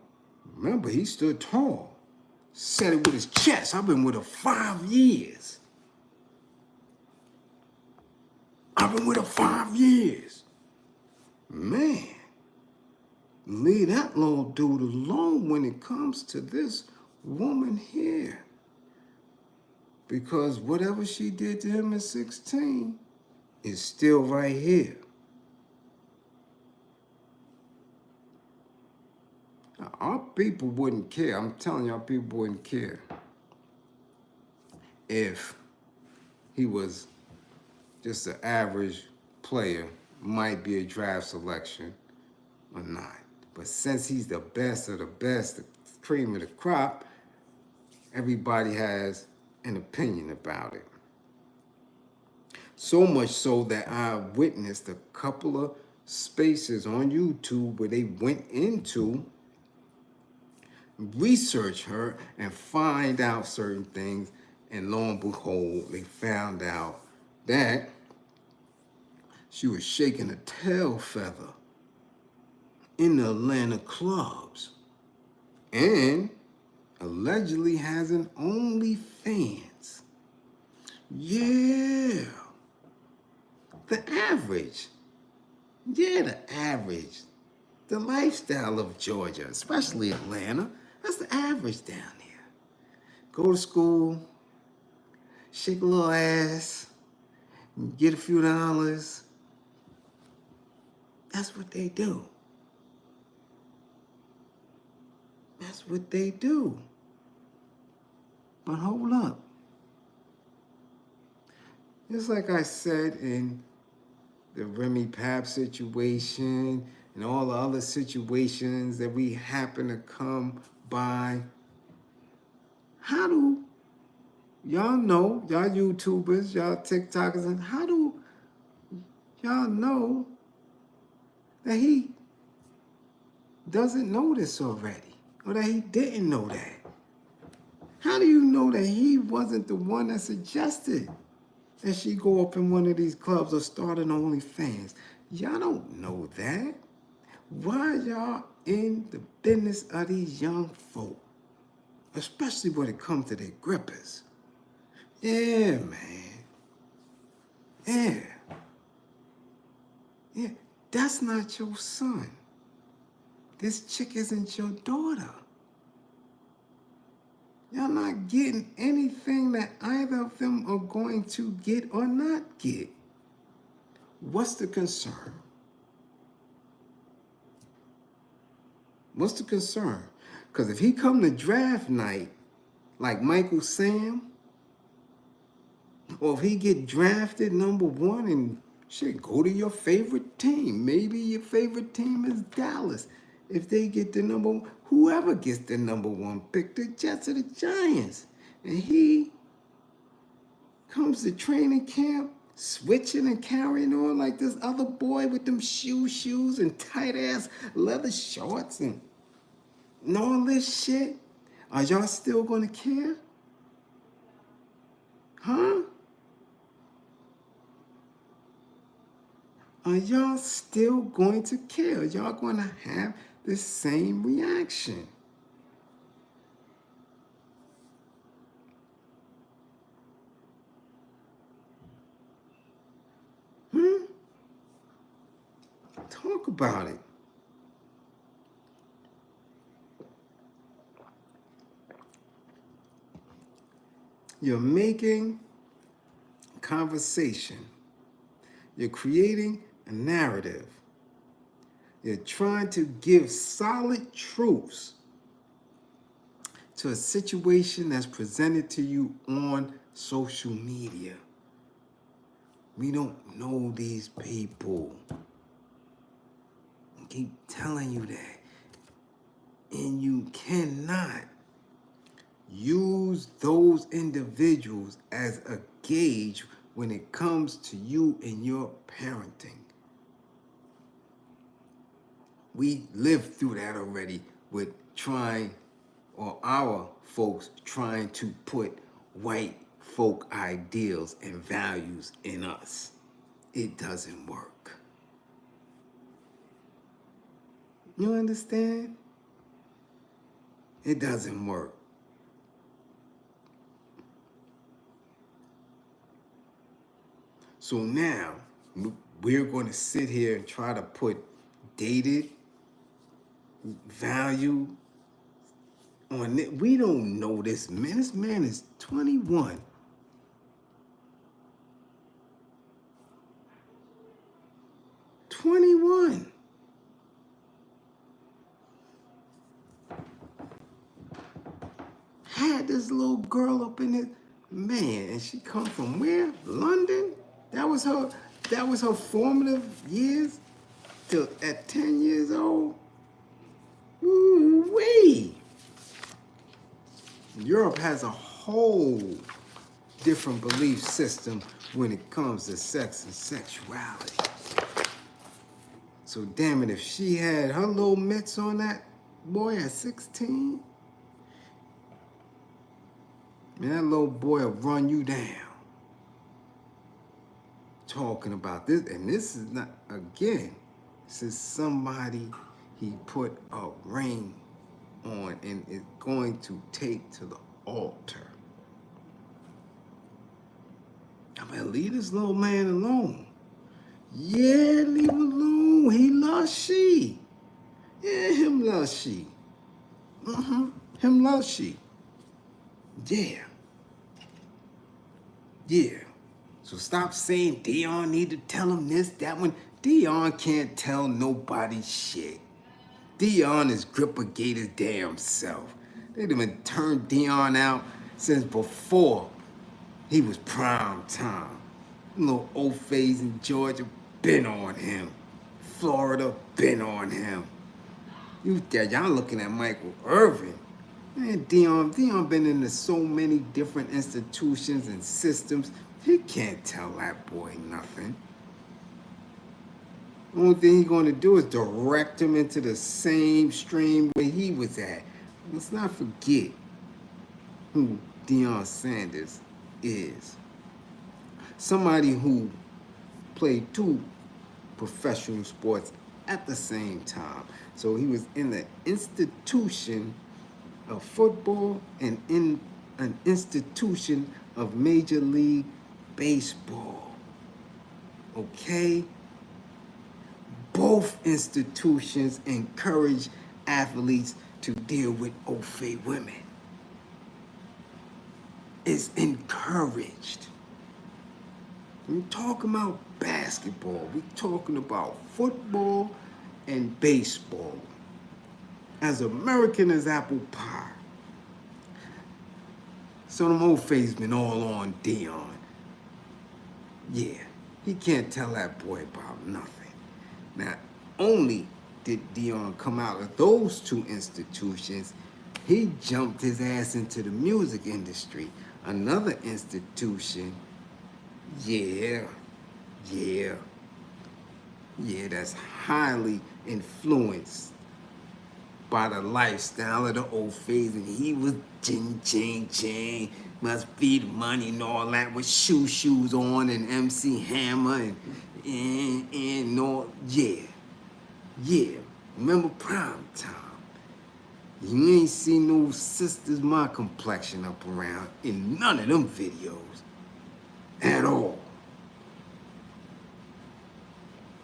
Remember, he stood tall. Said it with his chest. I've been with her 5 years. I've been with her 5 years. Man, leave that little dude alone when it comes to this woman here. Because whatever she did to him at 16 is still right here. Now, our people wouldn't care. I'm telling you, our people wouldn't care if he was just an average player, might be a draft selection or not. But since he's the best of the best, the cream of the crop, everybody has an opinion about it. So much so that I witnessed a couple of spaces on YouTube where they went into research her and find out certain things, and lo and behold, they found out that she was shaking a tail feather in the Atlanta clubs and allegedly has an OnlyFans. Yeah, the average. Yeah, the average. The lifestyle of Georgia, especially Atlanta, that's the average down there. Go to school, shake a little ass, get a few dollars. That's what they do. That's what they do. But hold up. Just like I said in the Remy Pap situation and all the other situations that we happen to come by, how do y'all know, y'all YouTubers, y'all TikTokers, and how do y'all know that he doesn't know this already, or that he didn't know that? How do you know that he wasn't the one that suggested that she go up in one of these clubs or start an OnlyFans? Y'all don't know that. Why y'all in the business of these young folk, especially when it comes to their grippers? Yeah, man. Yeah. Yeah. That's not your son. This chick isn't your daughter. Y'all not getting anything that either of them are going to get or not get. What's the concern? What's the concern? Because if he come to draft night like Michael Sam, or if he get drafted #1 and shit, go to your favorite team. Maybe your favorite team is Dallas. If they get the whoever gets the #1 pick, the Jets or the Giants, and he comes to training camp switching and carrying on like this other boy with them shoes and tight ass leather shorts and all this shit, are y'all still gonna care? Huh? Are y'all still going to care? Y'all going to have the same reaction? Talk about it. You're making conversation. You're creating a narrative. You're trying to give solid truths to a situation that's presented to you on social media. We don't know these people. I keep telling you that. And you cannot use those individuals as a gauge when it comes to you and your parenting. We lived through that already with our folks trying to put white folk ideals and values in us. It doesn't work. You understand? It doesn't work. So now we're going to sit here and try to put dated value on it. We don't know this man. This man is 21. Had this little girl up in it, man, and she come from where? London? That was her formative years till at 10 years old. Ooh-wee. Europe has a whole different belief system when it comes to sex and sexuality. So damn it, if she had her little mitts on that boy at 16, man, that little boy will run you down. Talking about this, and this is not, again, this is somebody he put a ring on and is going to take to the altar. I mean, leave this little man alone. Yeah, leave him alone. He loves she. Yeah, him love she. Him love she. Yeah. Yeah. So stop saying Dion need to tell him this, that one. Dion can't tell nobody shit. Dion is Gripper Gator's damn self. They done been turned Dion out since before he was prime time. Little old phase in Georgia been on him. Florida been on him. Y'all looking at Michael Irvin. Man, Dion been into so many different institutions and systems. He can't tell that boy nothing. The only thing he's going to do is direct him into the same stream where he was at. Let's not forget who Deion Sanders is. Somebody who played 2 professional sports at the same time. So he was in the institution of football and in an institution of Major League Baseball. Okay? Both institutions encourage athletes to deal with au-fait women. It's encouraged. We're talking about basketball. We're talking about football and baseball. As American as apple pie. So them au-fait's been all on Dion. Yeah, he can't tell that boy about nothing. Not only did Dion come out of those 2 institutions, he jumped his ass into the music industry. Another institution, yeah, that's highly influenced by the lifestyle of the old phase, and he was ching, must be the money and all that with shoes on and MC Hammer and all, yeah. Remember prime time? You ain't seen no sisters my complexion up around in none of them videos at all.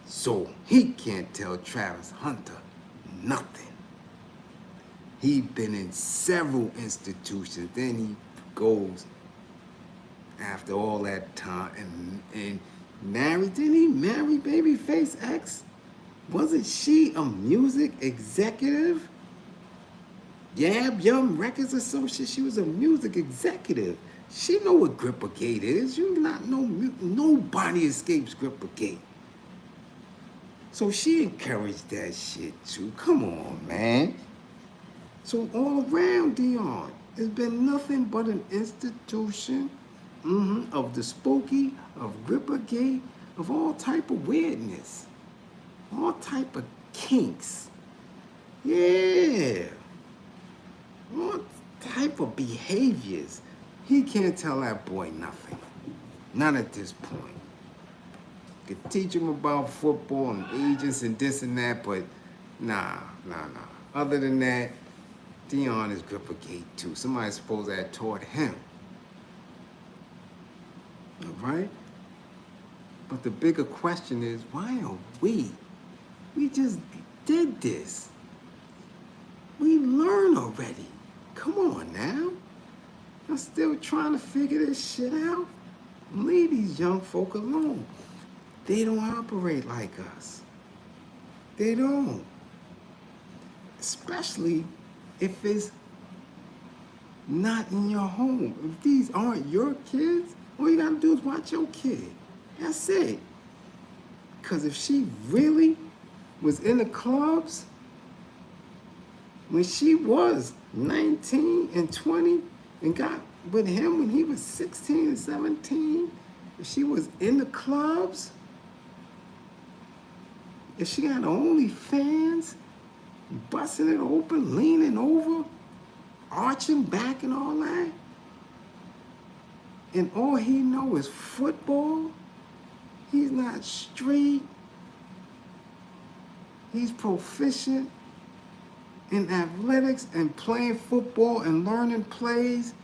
So he can't tell Travis Hunter nothing. He been in several institutions. Then he goes after all that time and married. Didn't he marry Babyface X? Wasn't she a music executive? Young Records Association. She was a music executive. She know what Gripper Gate is. You not know. Nobody escapes Gripper Gate. So she encouraged that shit too. Come on, man. So all around Dion, it's been nothing but an institution of the spooky, of Gripper Gate, of all type of weirdness, all type of kinks. Yeah. All type of behaviors. He can't tell that boy nothing. Not at this point. Could teach him about football and agents and this and that, but nah. Other than that, Dion is Gripper Gate too. Somebody's supposed to have taught him. All right? But the bigger question is, why are we? We just did this. We learned already. Come on now. I'm still trying to figure this shit out. Leave these young folk alone. They don't operate like us. They don't. Especially if it's not in your home. If these aren't your kids, all you gotta do is watch your kid. That's it. Because if she really was in the clubs when she was 19 and 20 and got with him when he was 16 and 17, if she was in the clubs, if she got OnlyFans, busting it open, leaning over, arching back and all that, and all he know is football, he's not street, he's proficient in athletics and playing football and learning plays,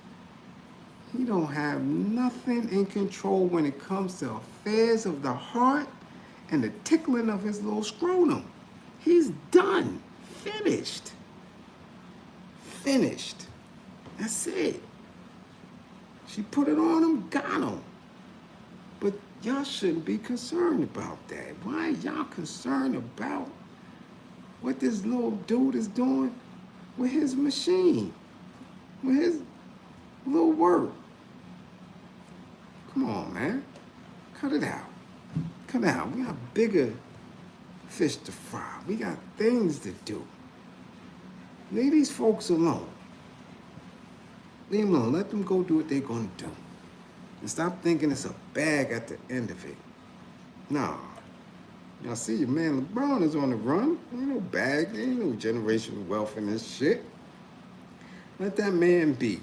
he don't have nothing in control when it comes to affairs of the heart and the tickling of his little scrotum. He's done. Finished. Finished. That's it. She put it on him, got him. But y'all shouldn't be concerned about that. Why are y'all concerned about what this little dude is doing with his machine, with his little work? Come on, man. Cut it out. Cut it out. We got bigger fish to fry. We got things to do. Leave these folks alone. Leave them alone. Let them go do what they're going to do. And stop thinking it's a bag at the end of it. Nah. Y'all see your man LeBron is on the run. Ain't no bag. Ain't no generational wealth in this shit. Let that man be.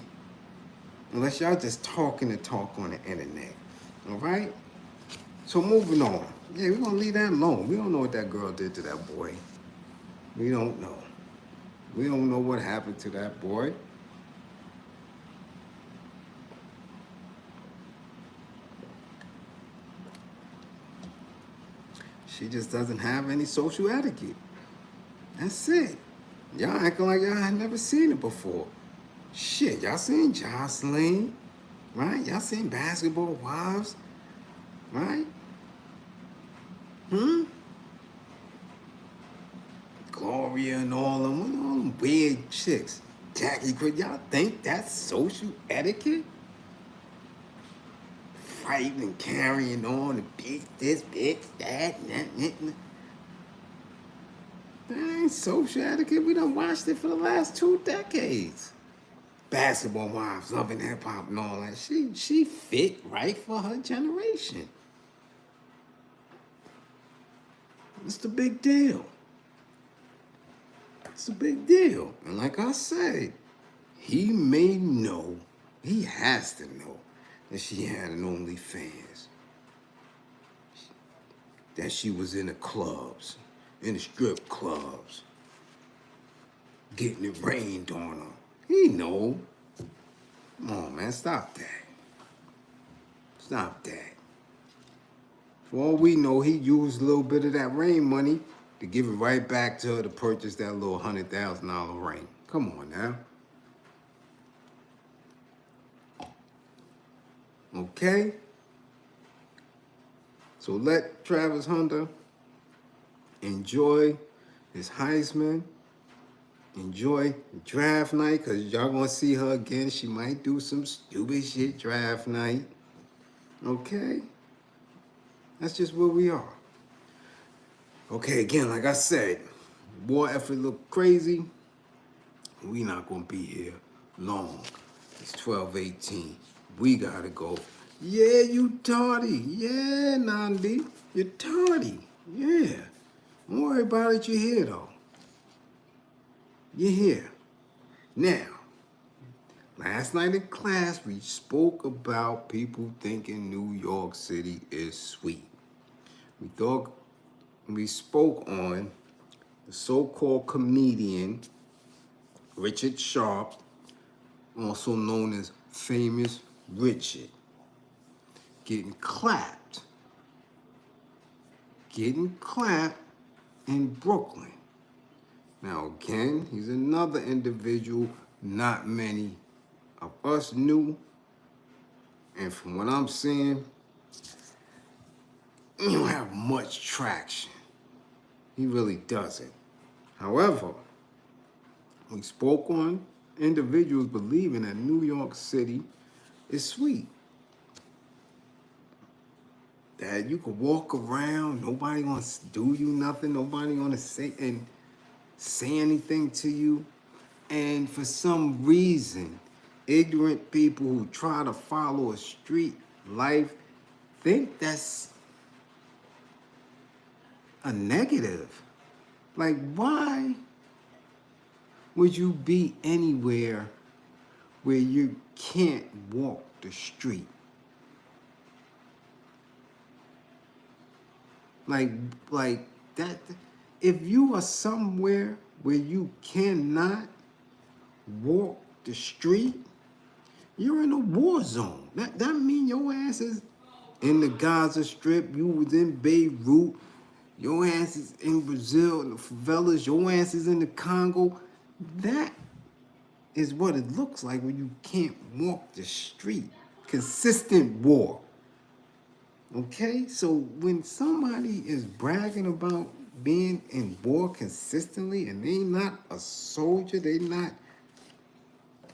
Unless y'all just talking the talk on the internet. All right? So moving on. Yeah, we're going to leave that alone. We don't know what that girl did to that boy. We don't know. We don't know what happened to that boy. She just doesn't have any social etiquette. That's it. Y'all acting like y'all had never seen it before. Shit, y'all seen Jocelyn, right? Y'all seen Basketball Wives, right? Gloria and all them weird chicks. Jackie, could y'all think that's social etiquette? Fighting and carrying on and beat this, bitch, that. That ain't social etiquette. We done watched it for the last 2 decades. Basketball Wives, Loving Hip Hop and all that. She fit right for her generation. It's the big deal. It's a big deal. And like I said, he may know, he has to know, that she had an OnlyFans. That she was in the clubs, in the strip clubs, getting it rained on her. He know. Come on, man, stop that. Stop that. For all we know, he used a little bit of that rain money to give it right back to her to purchase that little $100,000 ring. Come on now. Okay? So let Travis Hunter enjoy his Heisman. Enjoy draft night, because y'all gonna see her again. She might do some stupid shit draft night. Okay? That's just where we are. Okay, again, like I said, war effort look crazy. We not gonna be here long. It's 12:18. We gotta go. Yeah, you tardy. Yeah, Nandi. You're tardy. Yeah. Don't worry about it, you're here though. You're here. Now, last night in class, we spoke about people thinking New York City is sweet. We spoke on the so-called comedian Richard Sharp, also known as Famous Richard, getting clapped in Brooklyn. Now again, he's another individual not many of us knew, and from what I'm seeing, he don't have much traction. He really doesn't. However, we spoke on individuals believing that New York City is sweet. That you could walk around, nobody gonna do you nothing, nobody gonna say anything to you. And for some reason, ignorant people who try to follow a street life think that's a negative. Like, why would you be anywhere where you can't walk the street? Like that, if you are somewhere where you cannot walk the street, you're in a war zone. That means your ass is in the Gaza Strip, you was in Beirut, your ass is in Brazil, in the favelas, your ass is in the Congo. That is what it looks like when you can't walk the street. Consistent war. Okay? So when somebody is bragging about being in war consistently and they not a soldier, they not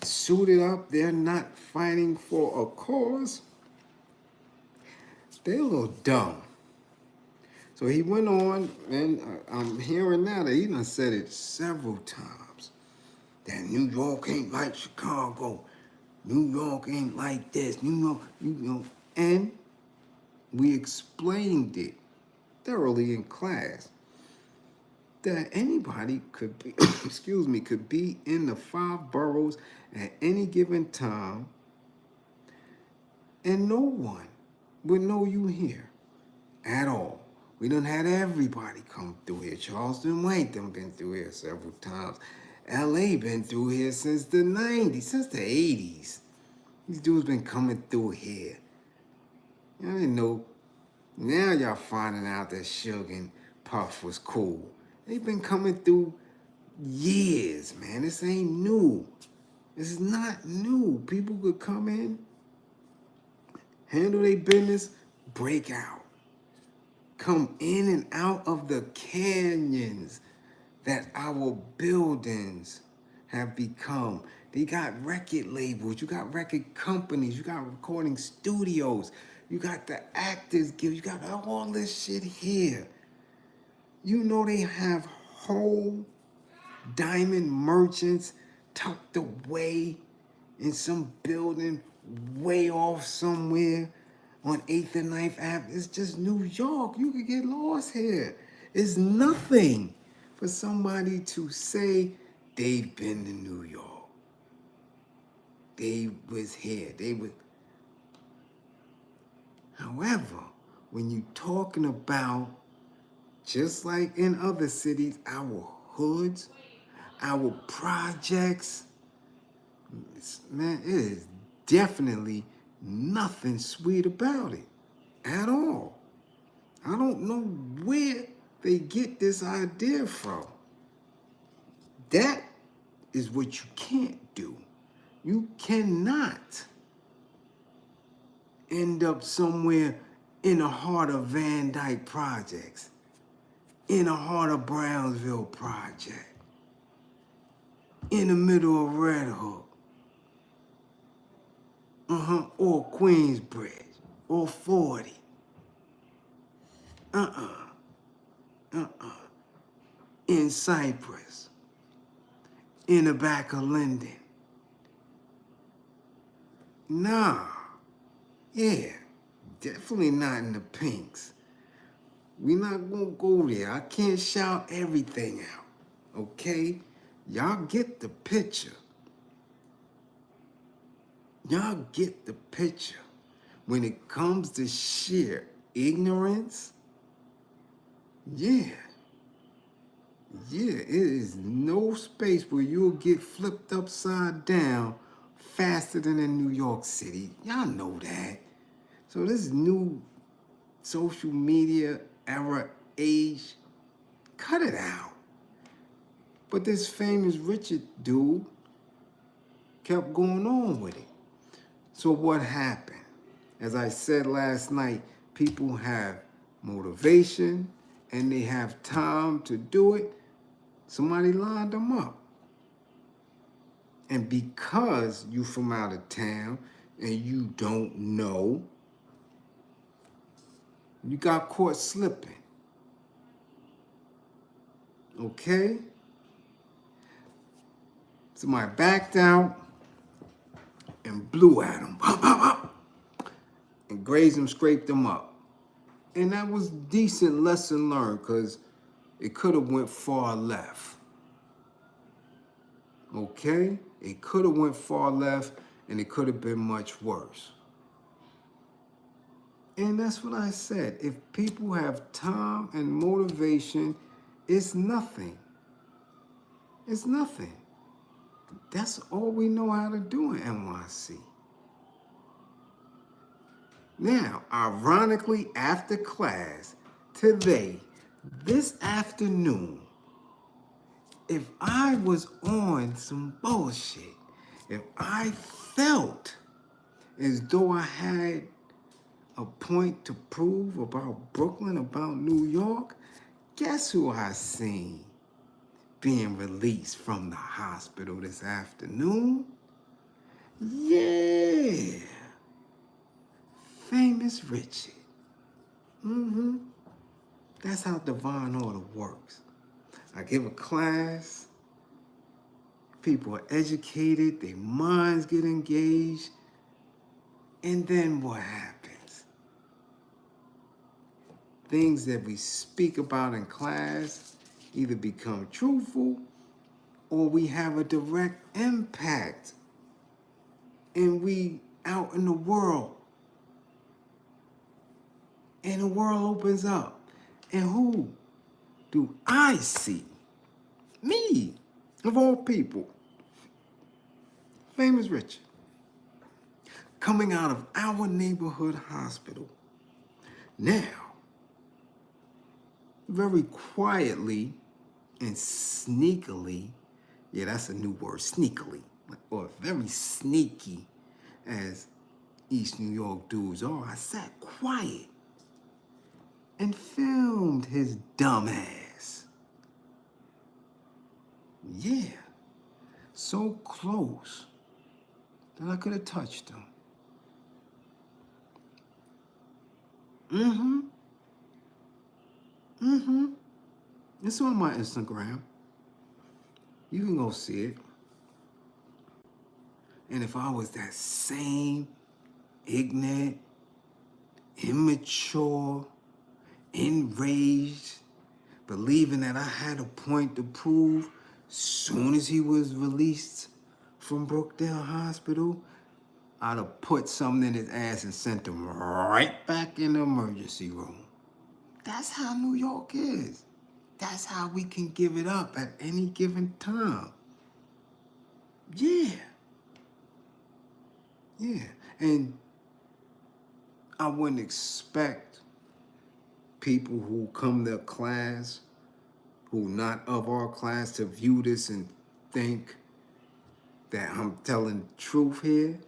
suited up, they're not fighting for a cause, they're a little dumb. So he went on, and I'm hearing now that he done said it several times, that New York ain't like Chicago. New York ain't like this. New York, and we explained it thoroughly in class that anybody could be, excuse me, could be in the 5 boroughs at any given time, and no one would know you here at all. We done had everybody come through here. Charleston White done been through here several times. LA been through here since the 90s, since the 80s. These dudes been coming through here. Y'all didn't know. Now y'all finding out that Suge and Puff was cool. They've been coming through years, man. This ain't new. This is not new. People could come in, handle their business, break out. Come in and out of the canyons that our buildings have become. They got record labels, you got record companies, you got recording studios, you got the Actors Guild, you got all this shit here. You know they have whole diamond merchants tucked away in some building way off somewhere on 8th and 9th Ave. It's just New York. You could get lost here. It's nothing for somebody to say they've been to New York. They was here. They was. However, when you talking about, just like in other cities, our hoods, our projects, man, it is definitely nothing sweet about it at all. I don't know where they get this idea from. That is what you can't do. You cannot end up somewhere in the heart of Van Dyke projects, in the heart of Brownsville project, in the middle of Red Hook, or Queensbridge, or 40. In Cypress, in the back of Linden. Nah, yeah, definitely not in the Pinks. We not gonna go there. I can't shout everything out, okay? Y'all get the picture. Y'all get the picture. When it comes to sheer ignorance, yeah, it is no space where you'll get flipped upside down faster than in New York City. Y'all know that. So this new social media era age, cut it out. But this famous Richard dude kept going on with it. So what happened? As I said last night, people have motivation and they have time to do it. Somebody lined them up. And because you from out of town and you don't know, you got caught slipping. Okay? Somebody backed out and blew at him. And grazed him, scraped him up. And that was decent lesson learned, because it could have went far left. Okay? It could have went far left, and it could have been much worse. And that's what I said. If people have time and motivation, it's nothing. It's nothing. That's all we know how to do in NYC. Now, ironically, after class, today, this afternoon, if I was on some bullshit, if I felt as though I had a point to prove about Brooklyn, about New York, guess who I seen being released from the hospital this afternoon? Yeah, famous Richard. That's how divine order works. I give a class, people are educated, their minds get engaged, and then what happens? Things that we speak about in class either become truthful or we have a direct impact, and we out in the world, and the world opens up. And who do I see? Me, of all people, famous Richard, coming out of our neighborhood hospital. Now, very quietly and sneakily, yeah, that's a new word, sneakily, or very sneaky as East New York dudes are, I sat quiet and filmed his dumb ass. Yeah, so close that I could have touched him. It's on my Instagram. You can go see it. And if I was that same ignorant, immature, enraged, believing that I had a point to prove, soon as he was released from Brookdale Hospital, I'd have put something in his ass and sent him right back in the emergency room. That's how New York is. That's how we can give it up at any given time. Yeah. And I wouldn't expect people who come to class, who not of our class, to view this and think that I'm telling the truth here.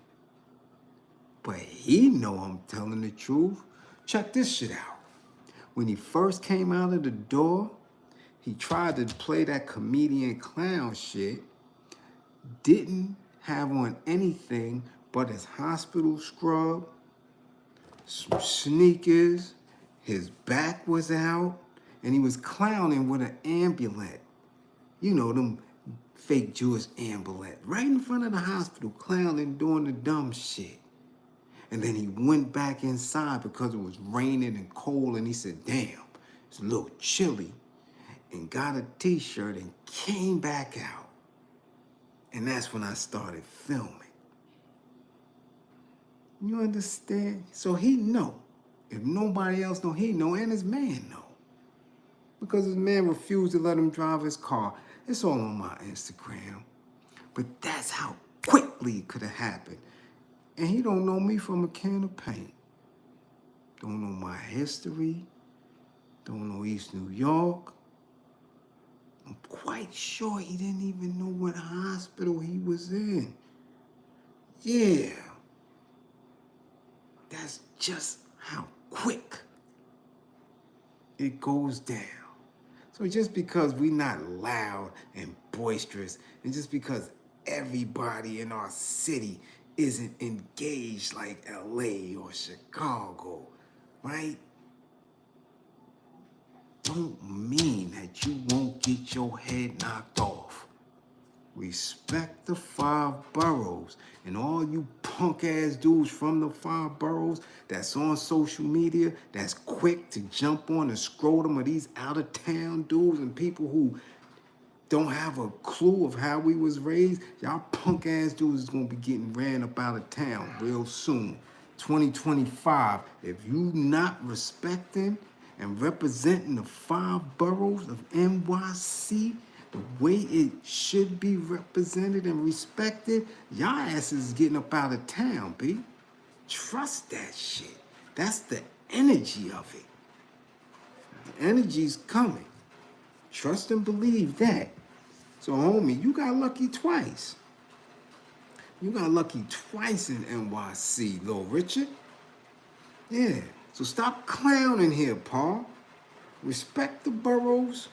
But he know I'm telling the truth. Check this shit out. When he first came out of the door, he tried to play that comedian clown shit, didn't have on anything but his hospital scrub, some sneakers, his back was out, and he was clowning with an ambulance. You know, them fake Jewish ambulance, right in front of the hospital, clowning, doing the dumb shit. And then he went back inside because it was raining and cold, and he said, damn, it's a little chilly, and got a t-shirt and came back out. And that's when I started filming. You understand? So he know. If nobody else know, he know, and his man know. Because his man refused to let him drive his car. It's all on my Instagram. But that's how quickly it could have happened. And he don't know me from a can of paint. Don't know my history. Don't know East New York. I'm quite sure he didn't even know what hospital he was in. Yeah. That's just how quick it goes down. So just because we're not loud and boisterous, and just because everybody in our city isn't engaged like LA or Chicago, right? Don't mean that you won't get your head knocked off. Respect the 5 boroughs, and all you punk ass dudes from the 5 boroughs that's on social media, that's quick to jump on the scrotum of these out of town dudes and people who don't have a clue of how we was raised. Y'all punk ass dudes is gonna be getting ran up out of town real soon. 2025, if you not respecting and representing the 5 boroughs of NYC, the way it should be represented and respected, y'all asses is getting up out of town, B. Trust that shit. That's the energy of it. The energy's coming. Trust and believe that. So, homie, you got lucky twice. You got lucky twice in NYC, Lil Richard. Yeah. So stop clowning here, Paul. Respect the boroughs.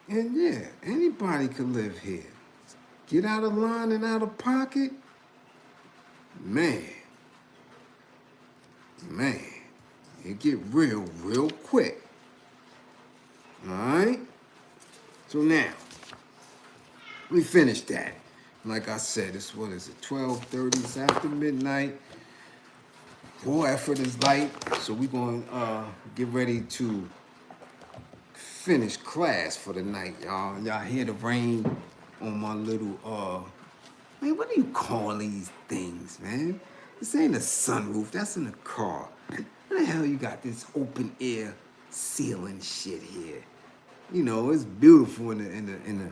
And yeah, anybody could live here. Get out of line and out of pocket. Man. It get real quick. Alright? So now, let me finish that. Like I said, it's what is it, 12:30, it's after midnight. Full effort is light, so we're going to get ready to finish class for the night, y'all. Y'all hear the rain on my little, man, what do you call these things, man? This ain't a sunroof, that's in a car. How the hell you got this open air ceiling shit here? You know, it's beautiful in the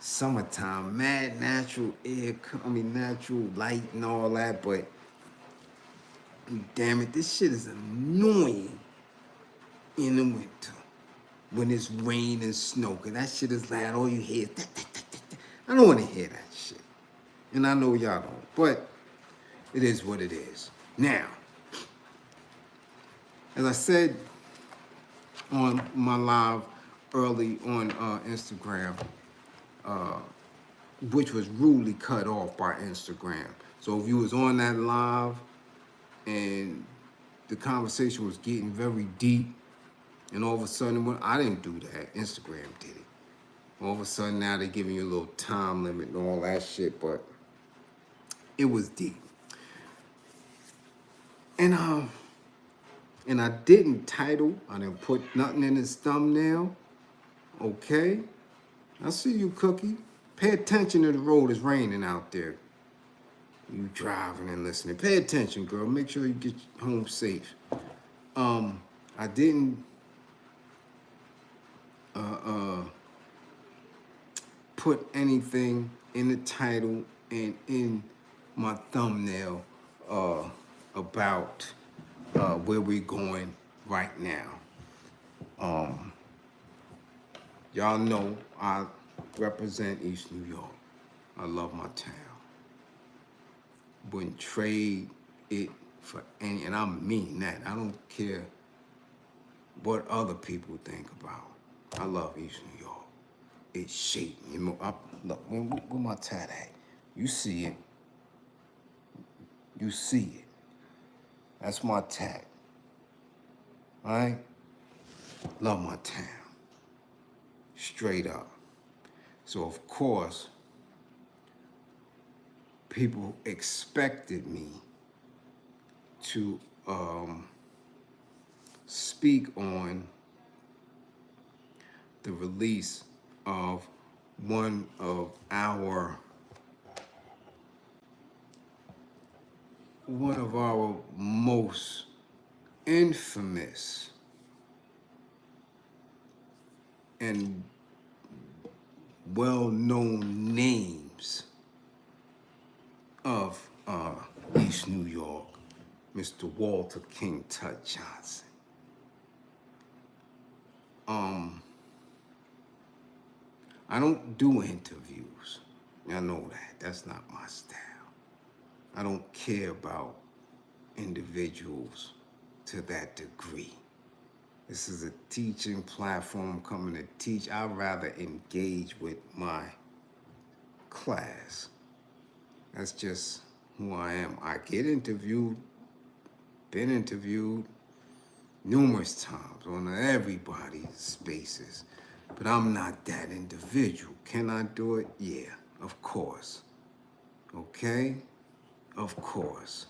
summertime, mad natural air, natural light and all that, but damn it, this shit is annoying in the winter when it's rain and snow, cause that shit is loud, all you hear is I don't want to hear that shit. And I know y'all don't, but it is what it is. Now, as I said on my live early on Instagram, which was rudely cut off by Instagram. So if you was on that live and the conversation was getting very deep, and all of a sudden, I didn't do that, Instagram did it. All of a sudden now they're giving you a little time limit and all that shit, but it was deep. And I didn't title, I didn't put nothing in his thumbnail, okay? I see you, Cookie. Pay attention to the road, it's raining out there. You driving and listening. Pay attention, girl. Make sure you get home safe. I didn't put anything in the title and in my thumbnail about where we're going right now. Y'all know I represent East New York. I love my town. Wouldn't trade it for any, and I mean that. I don't care what other people think about. I love East New York. It shaped me. Look, where my tat at? You see it. You see it. That's my tat. All right? Love my town. Straight up. So, of course, people expected me to speak on the release of one of our most infamous and well-known names of East New York, Mr. Walter King Tut Johnson. I don't do interviews. I know that. That's not my style. I don't care about individuals to that degree. This is a teaching platform, coming to teach. I'd rather engage with my class. That's just who I am. I get interviewed, been interviewed numerous times on everybody's spaces, but I'm not that individual. Can I do it? Yeah, of course. Okay? Of course.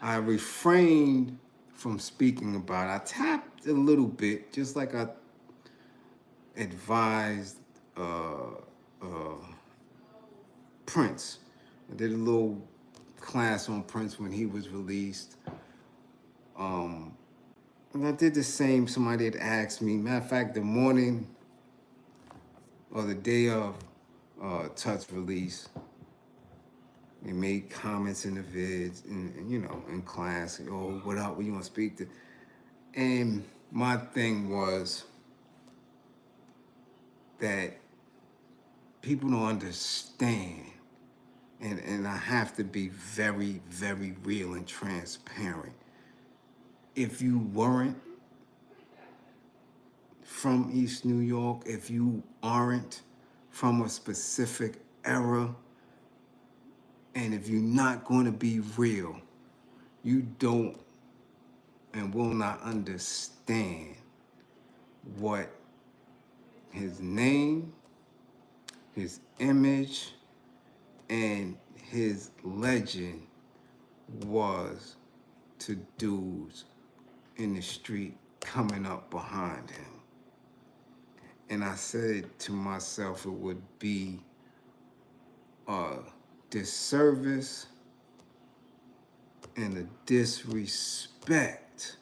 I refrained from speaking about it. I tapped a little bit, just like I advised Prince. I did a little class on Prince when he was released. And I did the same. Somebody had asked me. Matter of fact, the morning or the day of Touch release, they made comments in the vids, and in class. Oh, what up? What you want to speak to? And my thing was that people don't understand, and I have to be very, very real and transparent. If you weren't from East New York, if you aren't from a specific era, and if you're not going to be real, you don't and will not understand what his name, his image, and his legend was to dudes in the street coming up behind him. And I said to myself, it would be a disservice and a disrespect,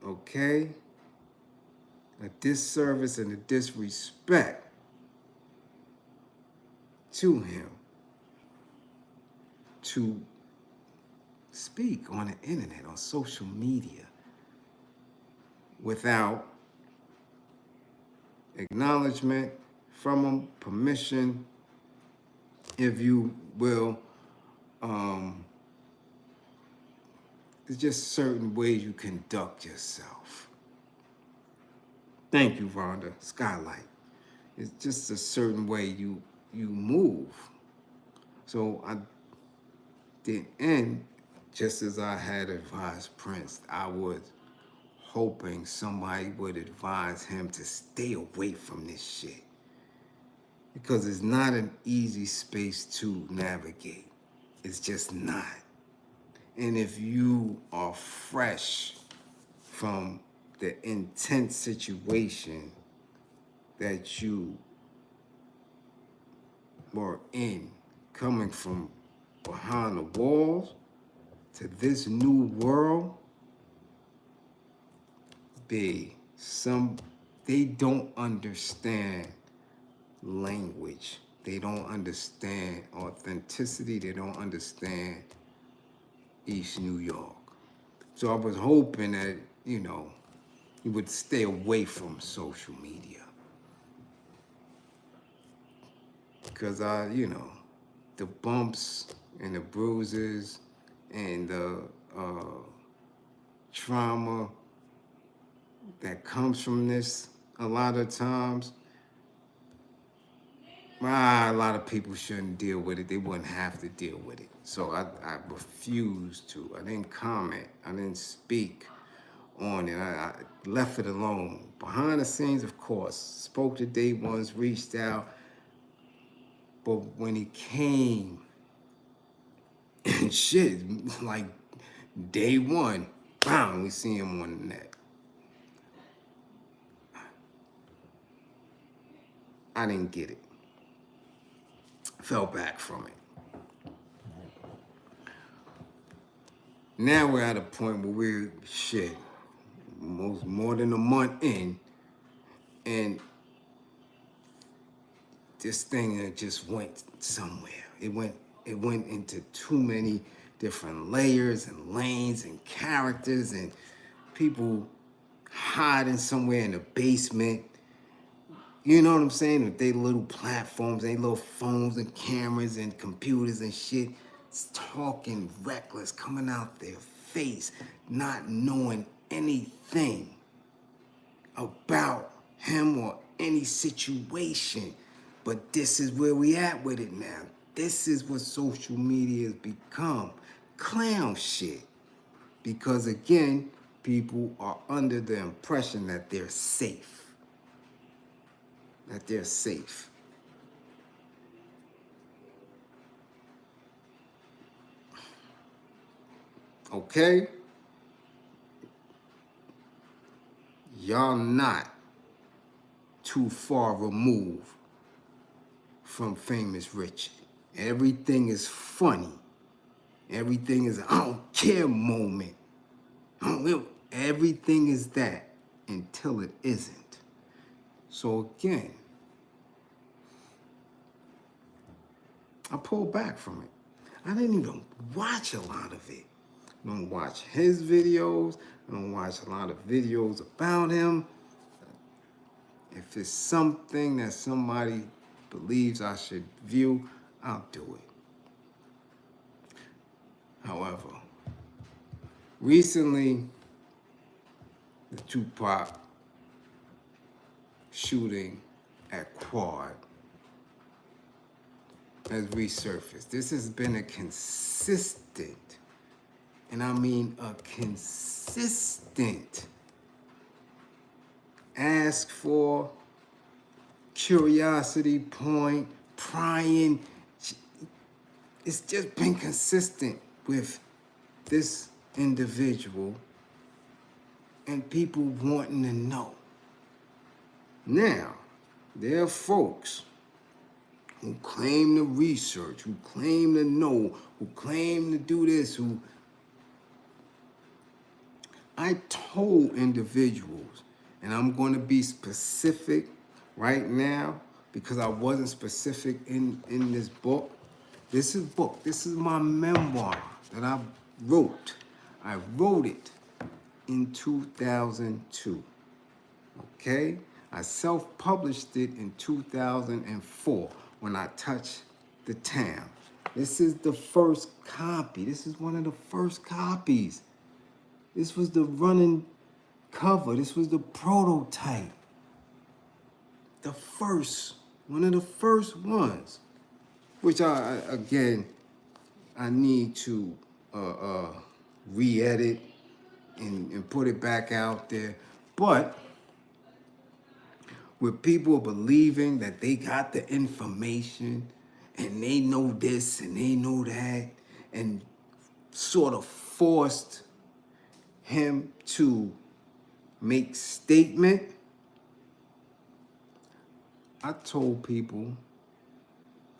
okay? A disservice and a disrespect to him to speak on the internet, on social media, without acknowledgement from him, permission, if you will. There's just certain ways you conduct yourself. Thank you, Rhonda. Skylight. It's just a certain way you move. So I did end just as I had advised Prince. I was hoping somebody would advise him to stay away from this shit, because it's not an easy space to navigate. It's just not. And if you are fresh from the intense situation that you were in, coming from behind the walls to this new world, they don't understand language. They don't understand authenticity. They don't understand East New York. So I was hoping that, you would stay away from social media. Because the bumps and the bruises and the trauma that comes from this, a lot of times, a lot of people shouldn't deal with it. They wouldn't have to deal with it. So I refused to. I didn't comment. I didn't speak on it. I left it alone. Behind the scenes, of course, spoke to day ones, reached out. But when he came, and shit, like day one, bam, we see him on the net. I didn't get it. Fell back from it. Now we're at a point where we're more than a month in, and this thing just went somewhere. It went into too many different layers and lanes and characters, and people hiding somewhere in the basement. You know what I'm saying? With their little platforms, their little phones and cameras and computers and shit, it's talking reckless, coming out their face, not knowing anything about him or any situation. But this is where we at with it now. This is what social media has become. Clown shit. Because again, people are under the impression that they're safe. That they're safe. Okay? Y'all not too far removed from Famous Richard. Everything is funny. Everything is I don't care moment Everything is that until it isn't. So again, I pulled back from it. I didn't even watch a lot of it. I don't watch his videos. I don't watch a lot of videos about him. If it's something that somebody believes I should view, I'll do it. However, recently, the Tupac shooting at Quad has resurfaced. This has been a consistent, and I mean a consistent, ask for, curiosity point, prying. It's just been consistent with this individual and people wanting to know. Now, there are folks who claim to research, who claim to know, who claim to do this, who... I told individuals, and I'm going to be specific right now because I wasn't specific in this book. This is my memoir that I wrote. I wrote it in 2002, okay? I self-published it in 2004 when I touched the town. This is the first copy. This is one of the first copies. This was the running cover. This was the prototype. The first, one of the first ones, which I need to re-edit and put it back out there. But with people believing that they got the information and they know this and they know that and sort of forced him to make statement, I told people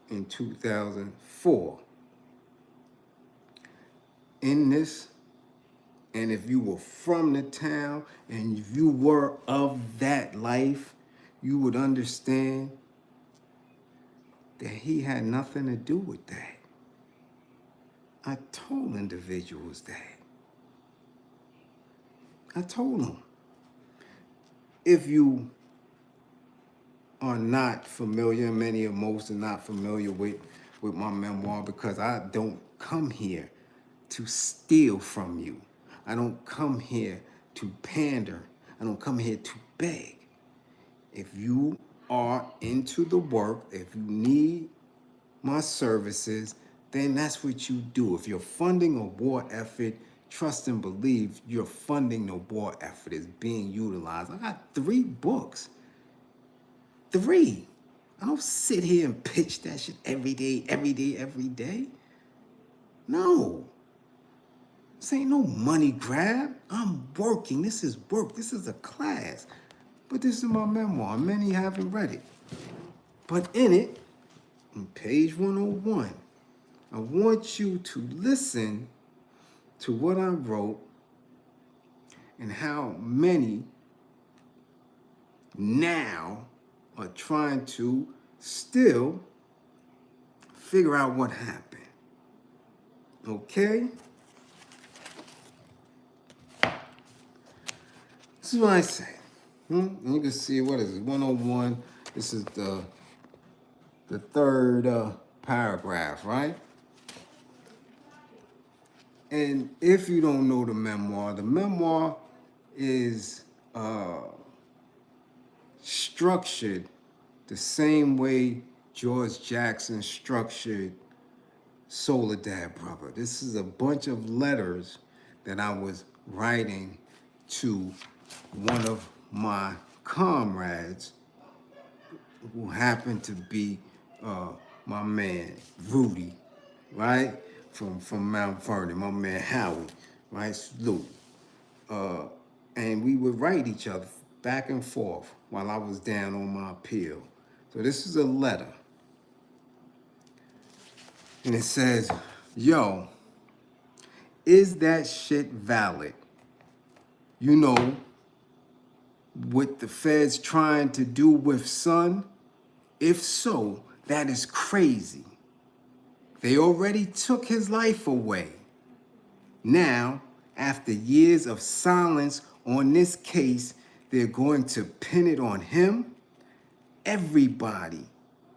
in 2004, in this, and if you were from the town and if you were of that life, you would understand that he had nothing to do with that. I told individuals that. I told them, if you are not familiar, many of most are not familiar with my memoir, because I don't come here to steal from you. I don't come here to pander. I don't come here to beg. If you are into the work, if you need my services, then that's what you do. If you're funding a war effort, trust and believe you're funding the war effort is being utilized. I got 3 books. 3. I don't sit here and pitch that shit every day. No. This ain't no money grab. I'm working. This is work. This is a class. But this is my memoir. Many haven't read it. But in it, on page 101, I want you to listen to what I wrote and how many now are trying to still figure out what happened. Okay? This is what I say. And you can see, what is it, 101. This is the 3rd paragraph, right? And if you don't know the memoir is structured the same way George Jackson structured Soledad Brother. This is a bunch of letters that I was writing to one of my comrades who happened to be my man Rudy, right? From Mount Vernon, my man Howie, right? Salute. And we would write each other back and forth while I was down on my appeal. So this is a letter. And it says, yo, is that shit valid? You know what the Fed's trying to do with Son? If so, that is crazy. They already took his life away. Now, after years of silence on this case, they're going to pin it on him. Everybody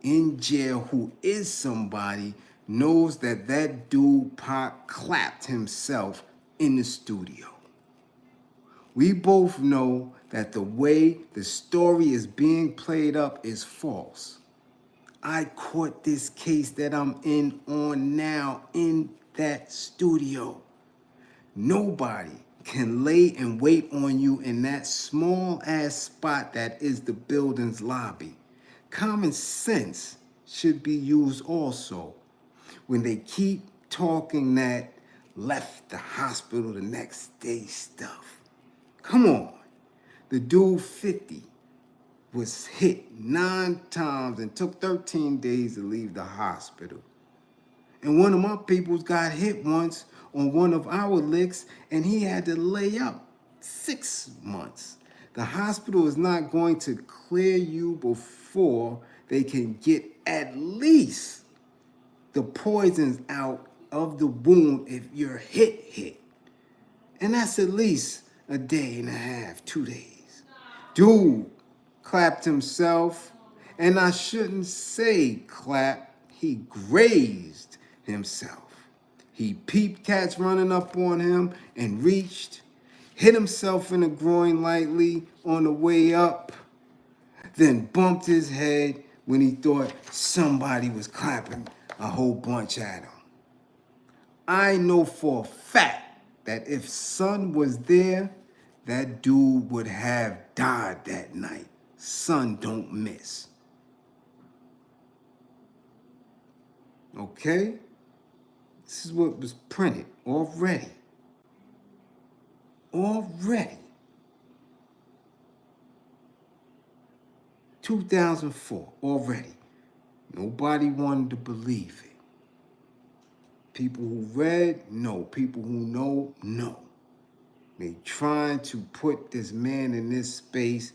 in jail who is somebody knows that that dude Pac clapped himself in the studio. We both know that the way the story is being played up is false. I caught this case that I'm in on now in that studio. Nobody can lay and wait on you in that small ass spot that is the building's lobby. Common sense should be used also when they keep talking that left the hospital the next day stuff. Come on. The dude 50 was hit 9 times and took 13 days to leave the hospital. And one of my peoples got hit once on one of our licks and he had to lay up 6 months. The hospital is not going to clear you before they can get at least the poisons out of the wound if you're hit. And that's at least a day and a half, 2 days. Dude clapped himself, and I shouldn't say clap, he grazed himself. He peeped cats running up on him and reached, hit himself in the groin lightly on the way up, then bumped his head when he thought somebody was clapping a whole bunch at him. I know for a fact that if Son was there, that dude would have died that night. Son don't miss. Okay? This is what was printed already. Already. 2004, already. Nobody wanted to believe it. People who read, no. People who know, no. They trying to put this man in this space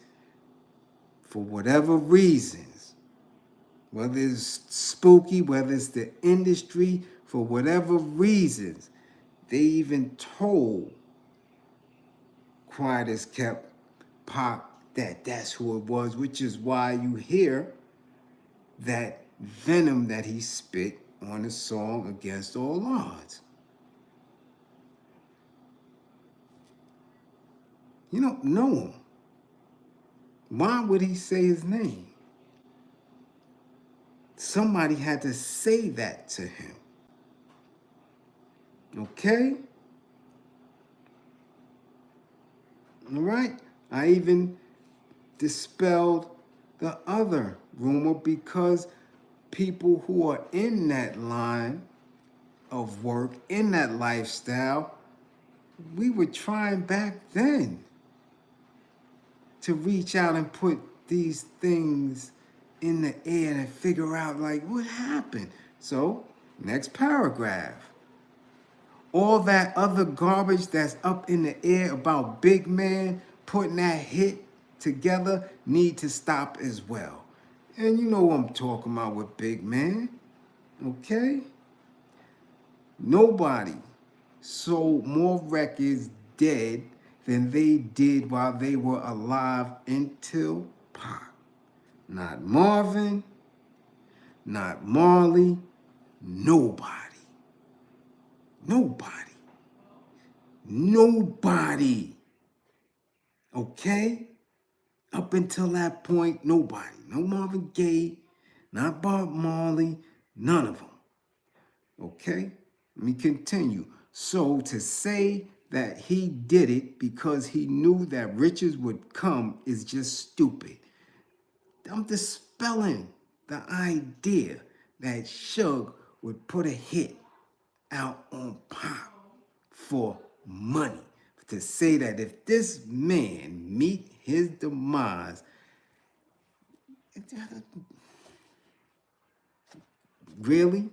for whatever reasons. Whether it's spooky, whether it's the industry, for whatever reasons. They even told Quiet as Kept Pac that that's who it was, which is why you hear that venom that he spit on the song Against All Odds. You don't know him. Why would he say his name? Somebody had to say that to him. Okay? All right? I even dispelled the other rumor because people who are in that line of work, in that lifestyle, we were trying back then to reach out and put these things in the air and figure out like what happened. So, next paragraph. All that other garbage that's up in the air about Big Man putting that hit together need to stop as well. And you know what I'm talking about with Big Man, okay? Nobody sold more records dead than they did while they were alive until Pac. Not Marvin, not Marley, nobody. Nobody. Okay? Up until that point, nobody. No Marvin Gaye, not Bob Marley, none of them. Okay? Let me continue. So to say that he did it because he knew that riches would come is just stupid. I'm dispelling the idea that Suge would put a hit out on Pac for money. To say that if this man meet his demise, really?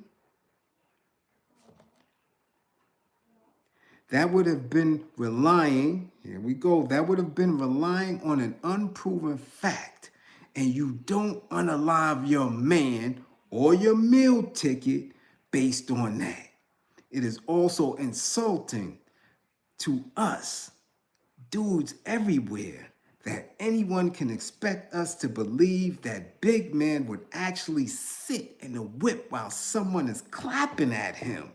That would have been relying, here we go, that would have been relying on an unproven fact. And you don't unalive your man or your meal ticket based on that. It is also insulting to us, dudes everywhere, that anyone can expect us to believe that big man would actually sit in a whip while someone is clapping at him.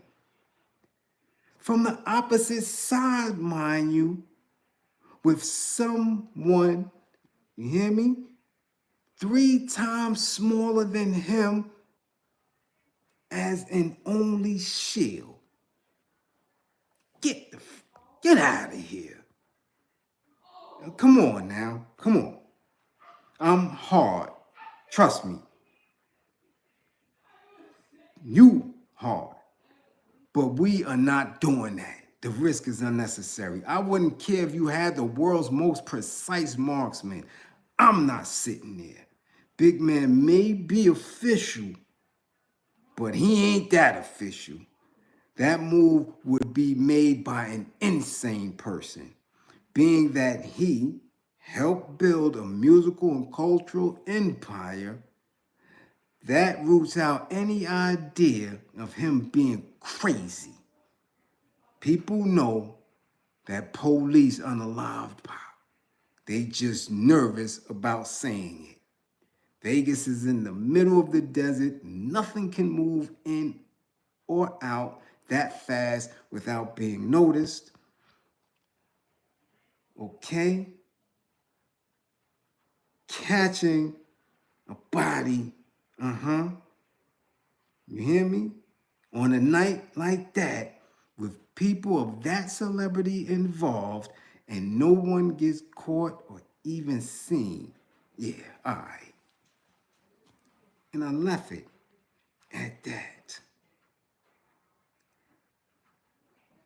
From the opposite side, mind you, with someone, you hear me, 3 times smaller than him as an only shield. Get out of here. Come on now, come on. I'm hard, trust me. You hard, but we are not doing that. The risk is unnecessary. I wouldn't care if you had the world's most precise marksman. I'm not sitting there. Big man may be official, but he ain't that official. That move would be made by an insane person, being that he helped build a musical and cultural empire that roots out any idea of him being crazy. People know that police unalived Pop. They just nervous about saying it. Vegas is in the middle of the desert. Nothing can move in or out that fast without being noticed. Okay? Catching a body, you hear me? On a night like that, with people of that celebrity involved, and no one gets caught or even seen. Yeah, all right. And I left it at that.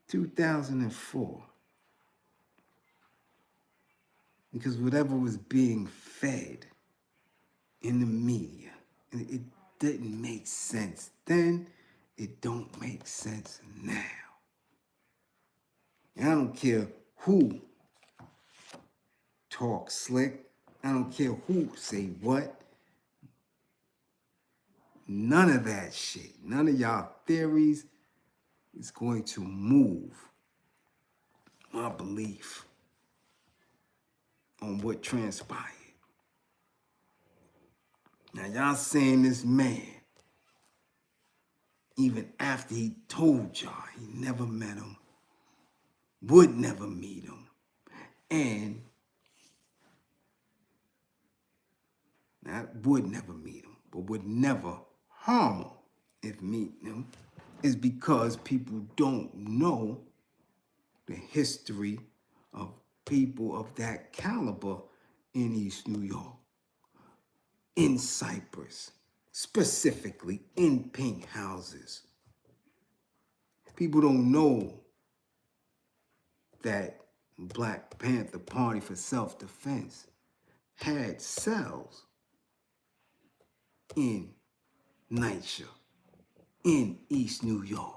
2004. Because whatever was being fed in the media, it didn't make sense then, it don't make sense now. And I don't care who talks slick. I don't care who say what. None of that shit, none of y'all theories is going to move my belief on what transpired. Now y'all saying this man, even after he told y'all he never met him, would never meet him, and not would never meet him, but would never harm him if meeting him, is because people don't know the history of people of that caliber in East New York, in Cyprus, specifically in pink houses. People don't know that Black Panther Party for Self-Defense had cells in NYCHA, in East New York.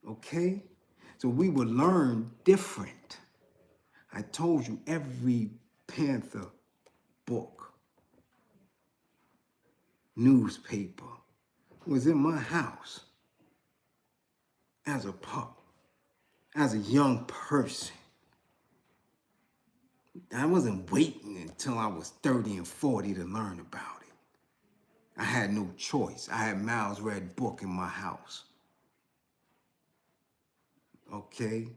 Okay? So we would learn different. I told you every Panther book, newspaper was in my house as a pup, as a young person. I wasn't waiting until I was 30 and 40 to learn about it. I had no choice. I had Miles' Red Book in my house. Okay?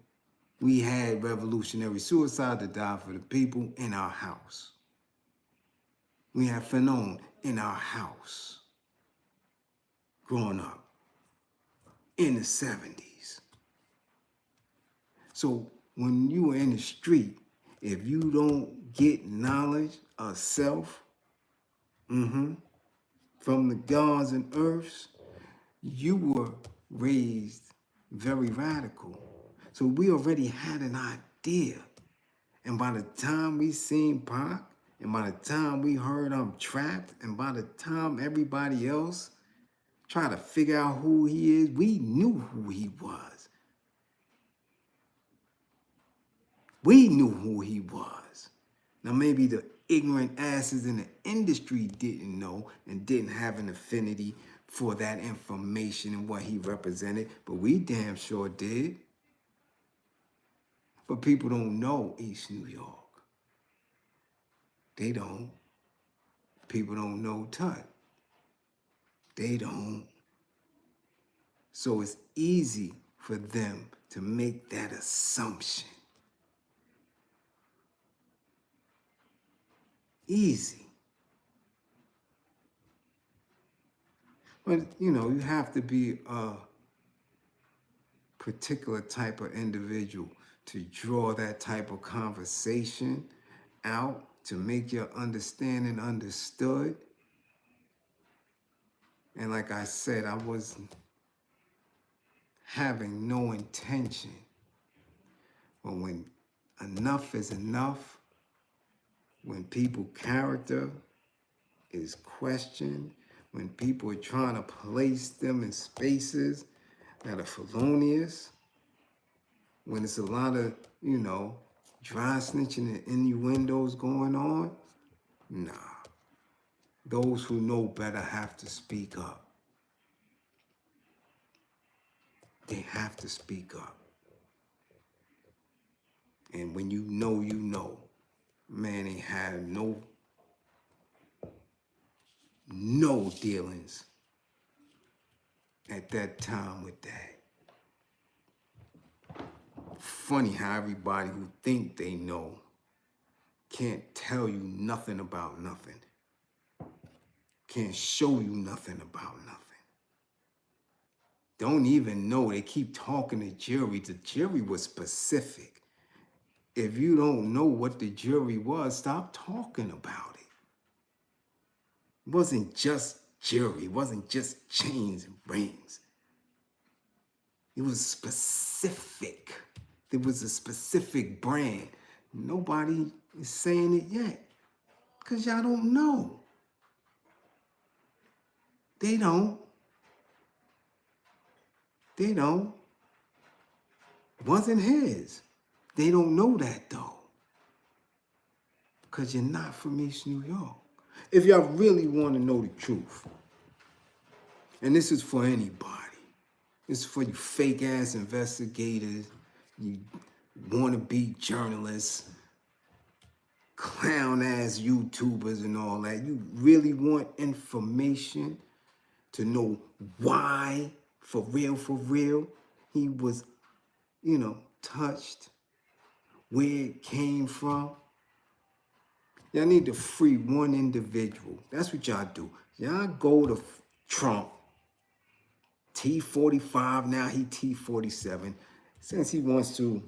We had revolutionary suicide to die for the people in our house. We had Fanon in our house growing up in the 70s. So when you were in the street, if you don't get knowledge of self, from the gods and earths, you were raised very radical. So we already had an idea. And by the time we seen Pac, and by the time we heard I'm trapped, and by the time everybody else tried to figure out who he is, we knew who he was. We knew who he was. Now maybe the ignorant asses in the industry didn't know and didn't have an affinity for that information and what he represented, but we damn sure did. But people don't know East New York. They don't. People don't know Tut. They don't. So it's easy for them to make that assumption. Easy. But, you know, you have to be a particular type of individual to draw that type of conversation out, to make your understanding understood. And like I said, I was having no intention. But when enough is enough, when people's character is questioned, when people are trying to place them in spaces that are felonious, when it's a lot of, you know, dry snitching and innuendos going on, nah. Those who know better have to speak up. They have to speak up. And when you know, man ain't had no dealings at that time with that. Funny how everybody who think they know can't tell you nothing about nothing. Can't show you nothing about nothing. Don't even know. They keep talking to jury. The jury was specific. If you don't know what the jury was, stop talking about it. It wasn't just jury. It wasn't just chains and rings. It was specific. There was a specific brand. Nobody is saying it yet because y'all don't know. They don't. They don't. Wasn't his. They don't know that though. Because you're not from East New York. If y'all really want to know the truth, and this is for anybody, this is for you fake ass investigators, you wannabe journalists, clown ass YouTubers and all that. You really want information to know why, for real, he was, you know, touched, where it came from. Y'all need to free one individual. That's what y'all do. Y'all go to Trump, T45, now he T47. Since he wants to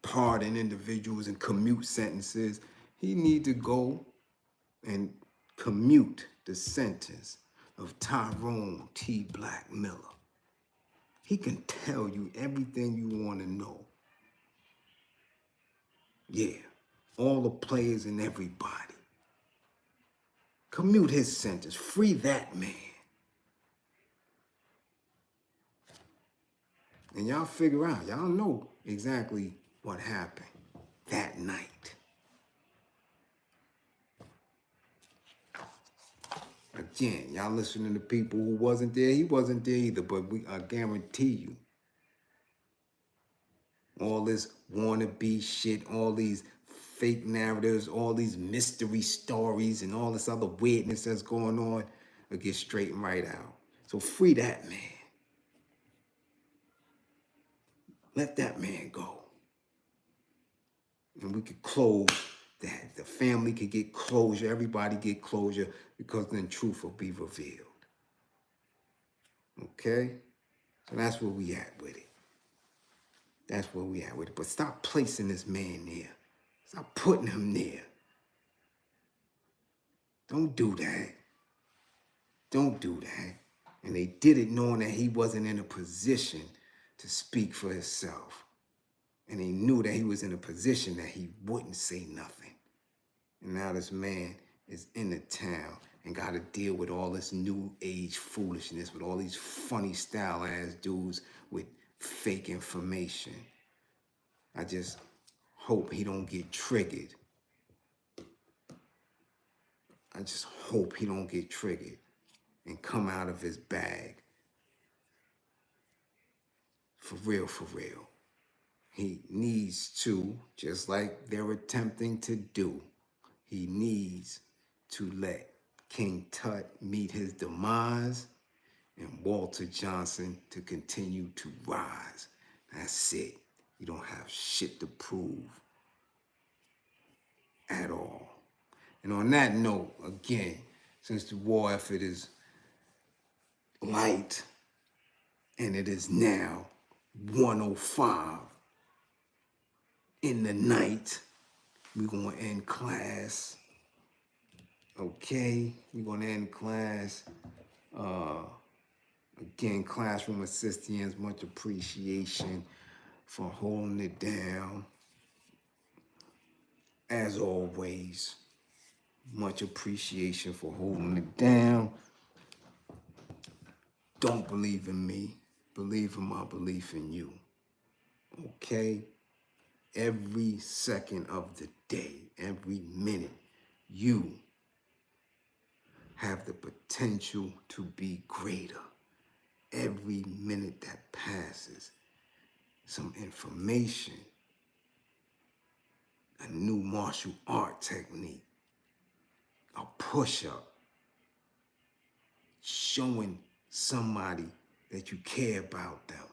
pardon individuals and commute sentences, he need to go and commute the sentence of Tyrone T. Black Miller. He can tell you everything you want to know. Yeah, all the players and everybody. Commute his sentence. Free that man. And y'all figure out, y'all know exactly what happened that night. Again, y'all listening to people who wasn't there. He wasn't there either, but I guarantee you, all this wannabe shit, all these fake narratives, all these mystery stories, and all this other weirdness that's going on will get straightened right out. So free that man. Let that man go. And we could close that. The family could get closure. Everybody get closure, because then truth will be revealed. Okay? So that's where we at with it. That's where we at with it. But stop placing this man there. Stop putting him there. Don't do that. Don't do that. And they did it knowing that he wasn't in a position to speak for himself. And they knew that he was in a position that he wouldn't say nothing. And now this man is in the town and got to deal with all this new age foolishness, with all these funny style ass dudes with fake information. I just hope he don't get triggered. I just hope he don't get triggered and come out of his bag. For real, for real. He needs to, just like they're attempting to do, he needs to let King Tut meet his demise and Walter Johnson to continue to rise. That's it. You don't have shit to prove at all. And on that note, again, since the war effort is light and it is now 1:05 in the night, we're going to end class. Okay, we're going to end class. Again, classroom assistants, much appreciation for holding it down. As always, much appreciation for holding it down. Don't believe in me. Believe in my belief in you. Okay? Every second of the day, every minute, you have the potential to be greater. Every minute that passes, some information, a new martial art technique, a push-up, showing somebody that you care about them,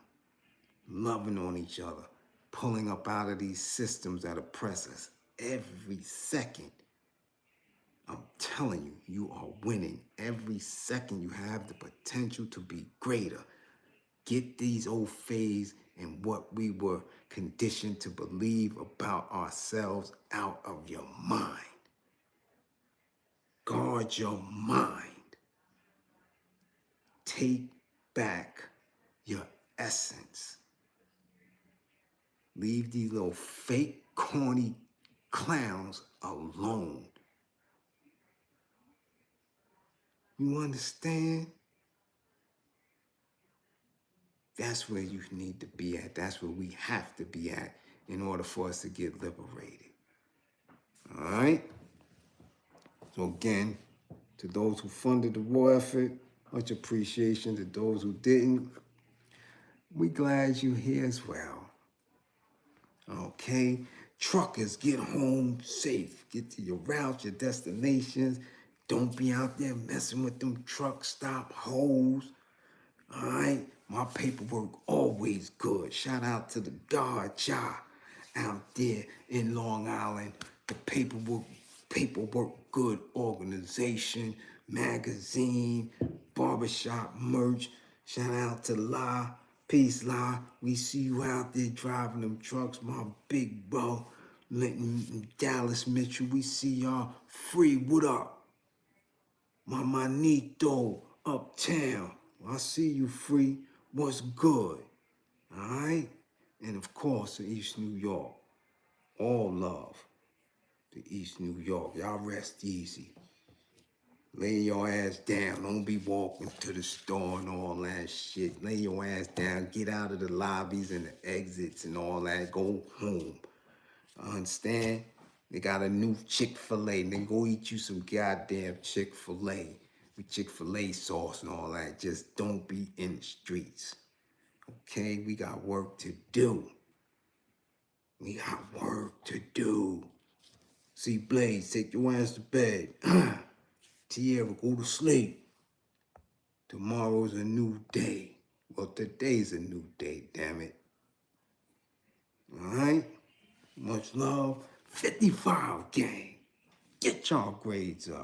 loving on each other, pulling up out of these systems that oppress us. Every second, I'm telling you, you are winning. Every second you have the potential to be greater. Get these old faiths and what we were conditioned to believe about ourselves out of your mind. Guard your mind. Take back your essence. Leave these little fake, corny clowns alone. You understand? That's where you need to be at. That's where we have to be at in order for us to get liberated. All right? So again, to those who funded the war effort, much appreciation. To those who didn't, we glad you're here as well. Okay? Truckers, get home safe. Get to your routes, your destinations. Don't be out there messing with them truck stop hoes. All right? My paperwork always good. Shout out to the guard job out there in Long Island. The paperwork good organization, magazine, barbershop merch. Shout out to La. Peace, La. We see you out there driving them trucks, my big bro. Linton, Dallas Mitchell. We see y'all free. What up? My manito uptown. I see you free. What's good? All right? And of course, in East New York. All love to East New York. Y'all rest easy. Lay your ass down. Don't be walking to the store and all that shit. Lay your ass down. Get out of the lobbies and the exits and all that. Go home. Understand? They got a new Chick-fil-A. Then go eat you some goddamn Chick-fil-A with Chick-fil-A sauce and all that. Just don't be in the streets. Okay? We got work to do. We got work to do. See, Bliz, take your ass to bed. Tierra, go to sleep. Tomorrow's a new day. Well, today's a new day, damn it. All right? Much love. 55 gang. Get y'all grades up.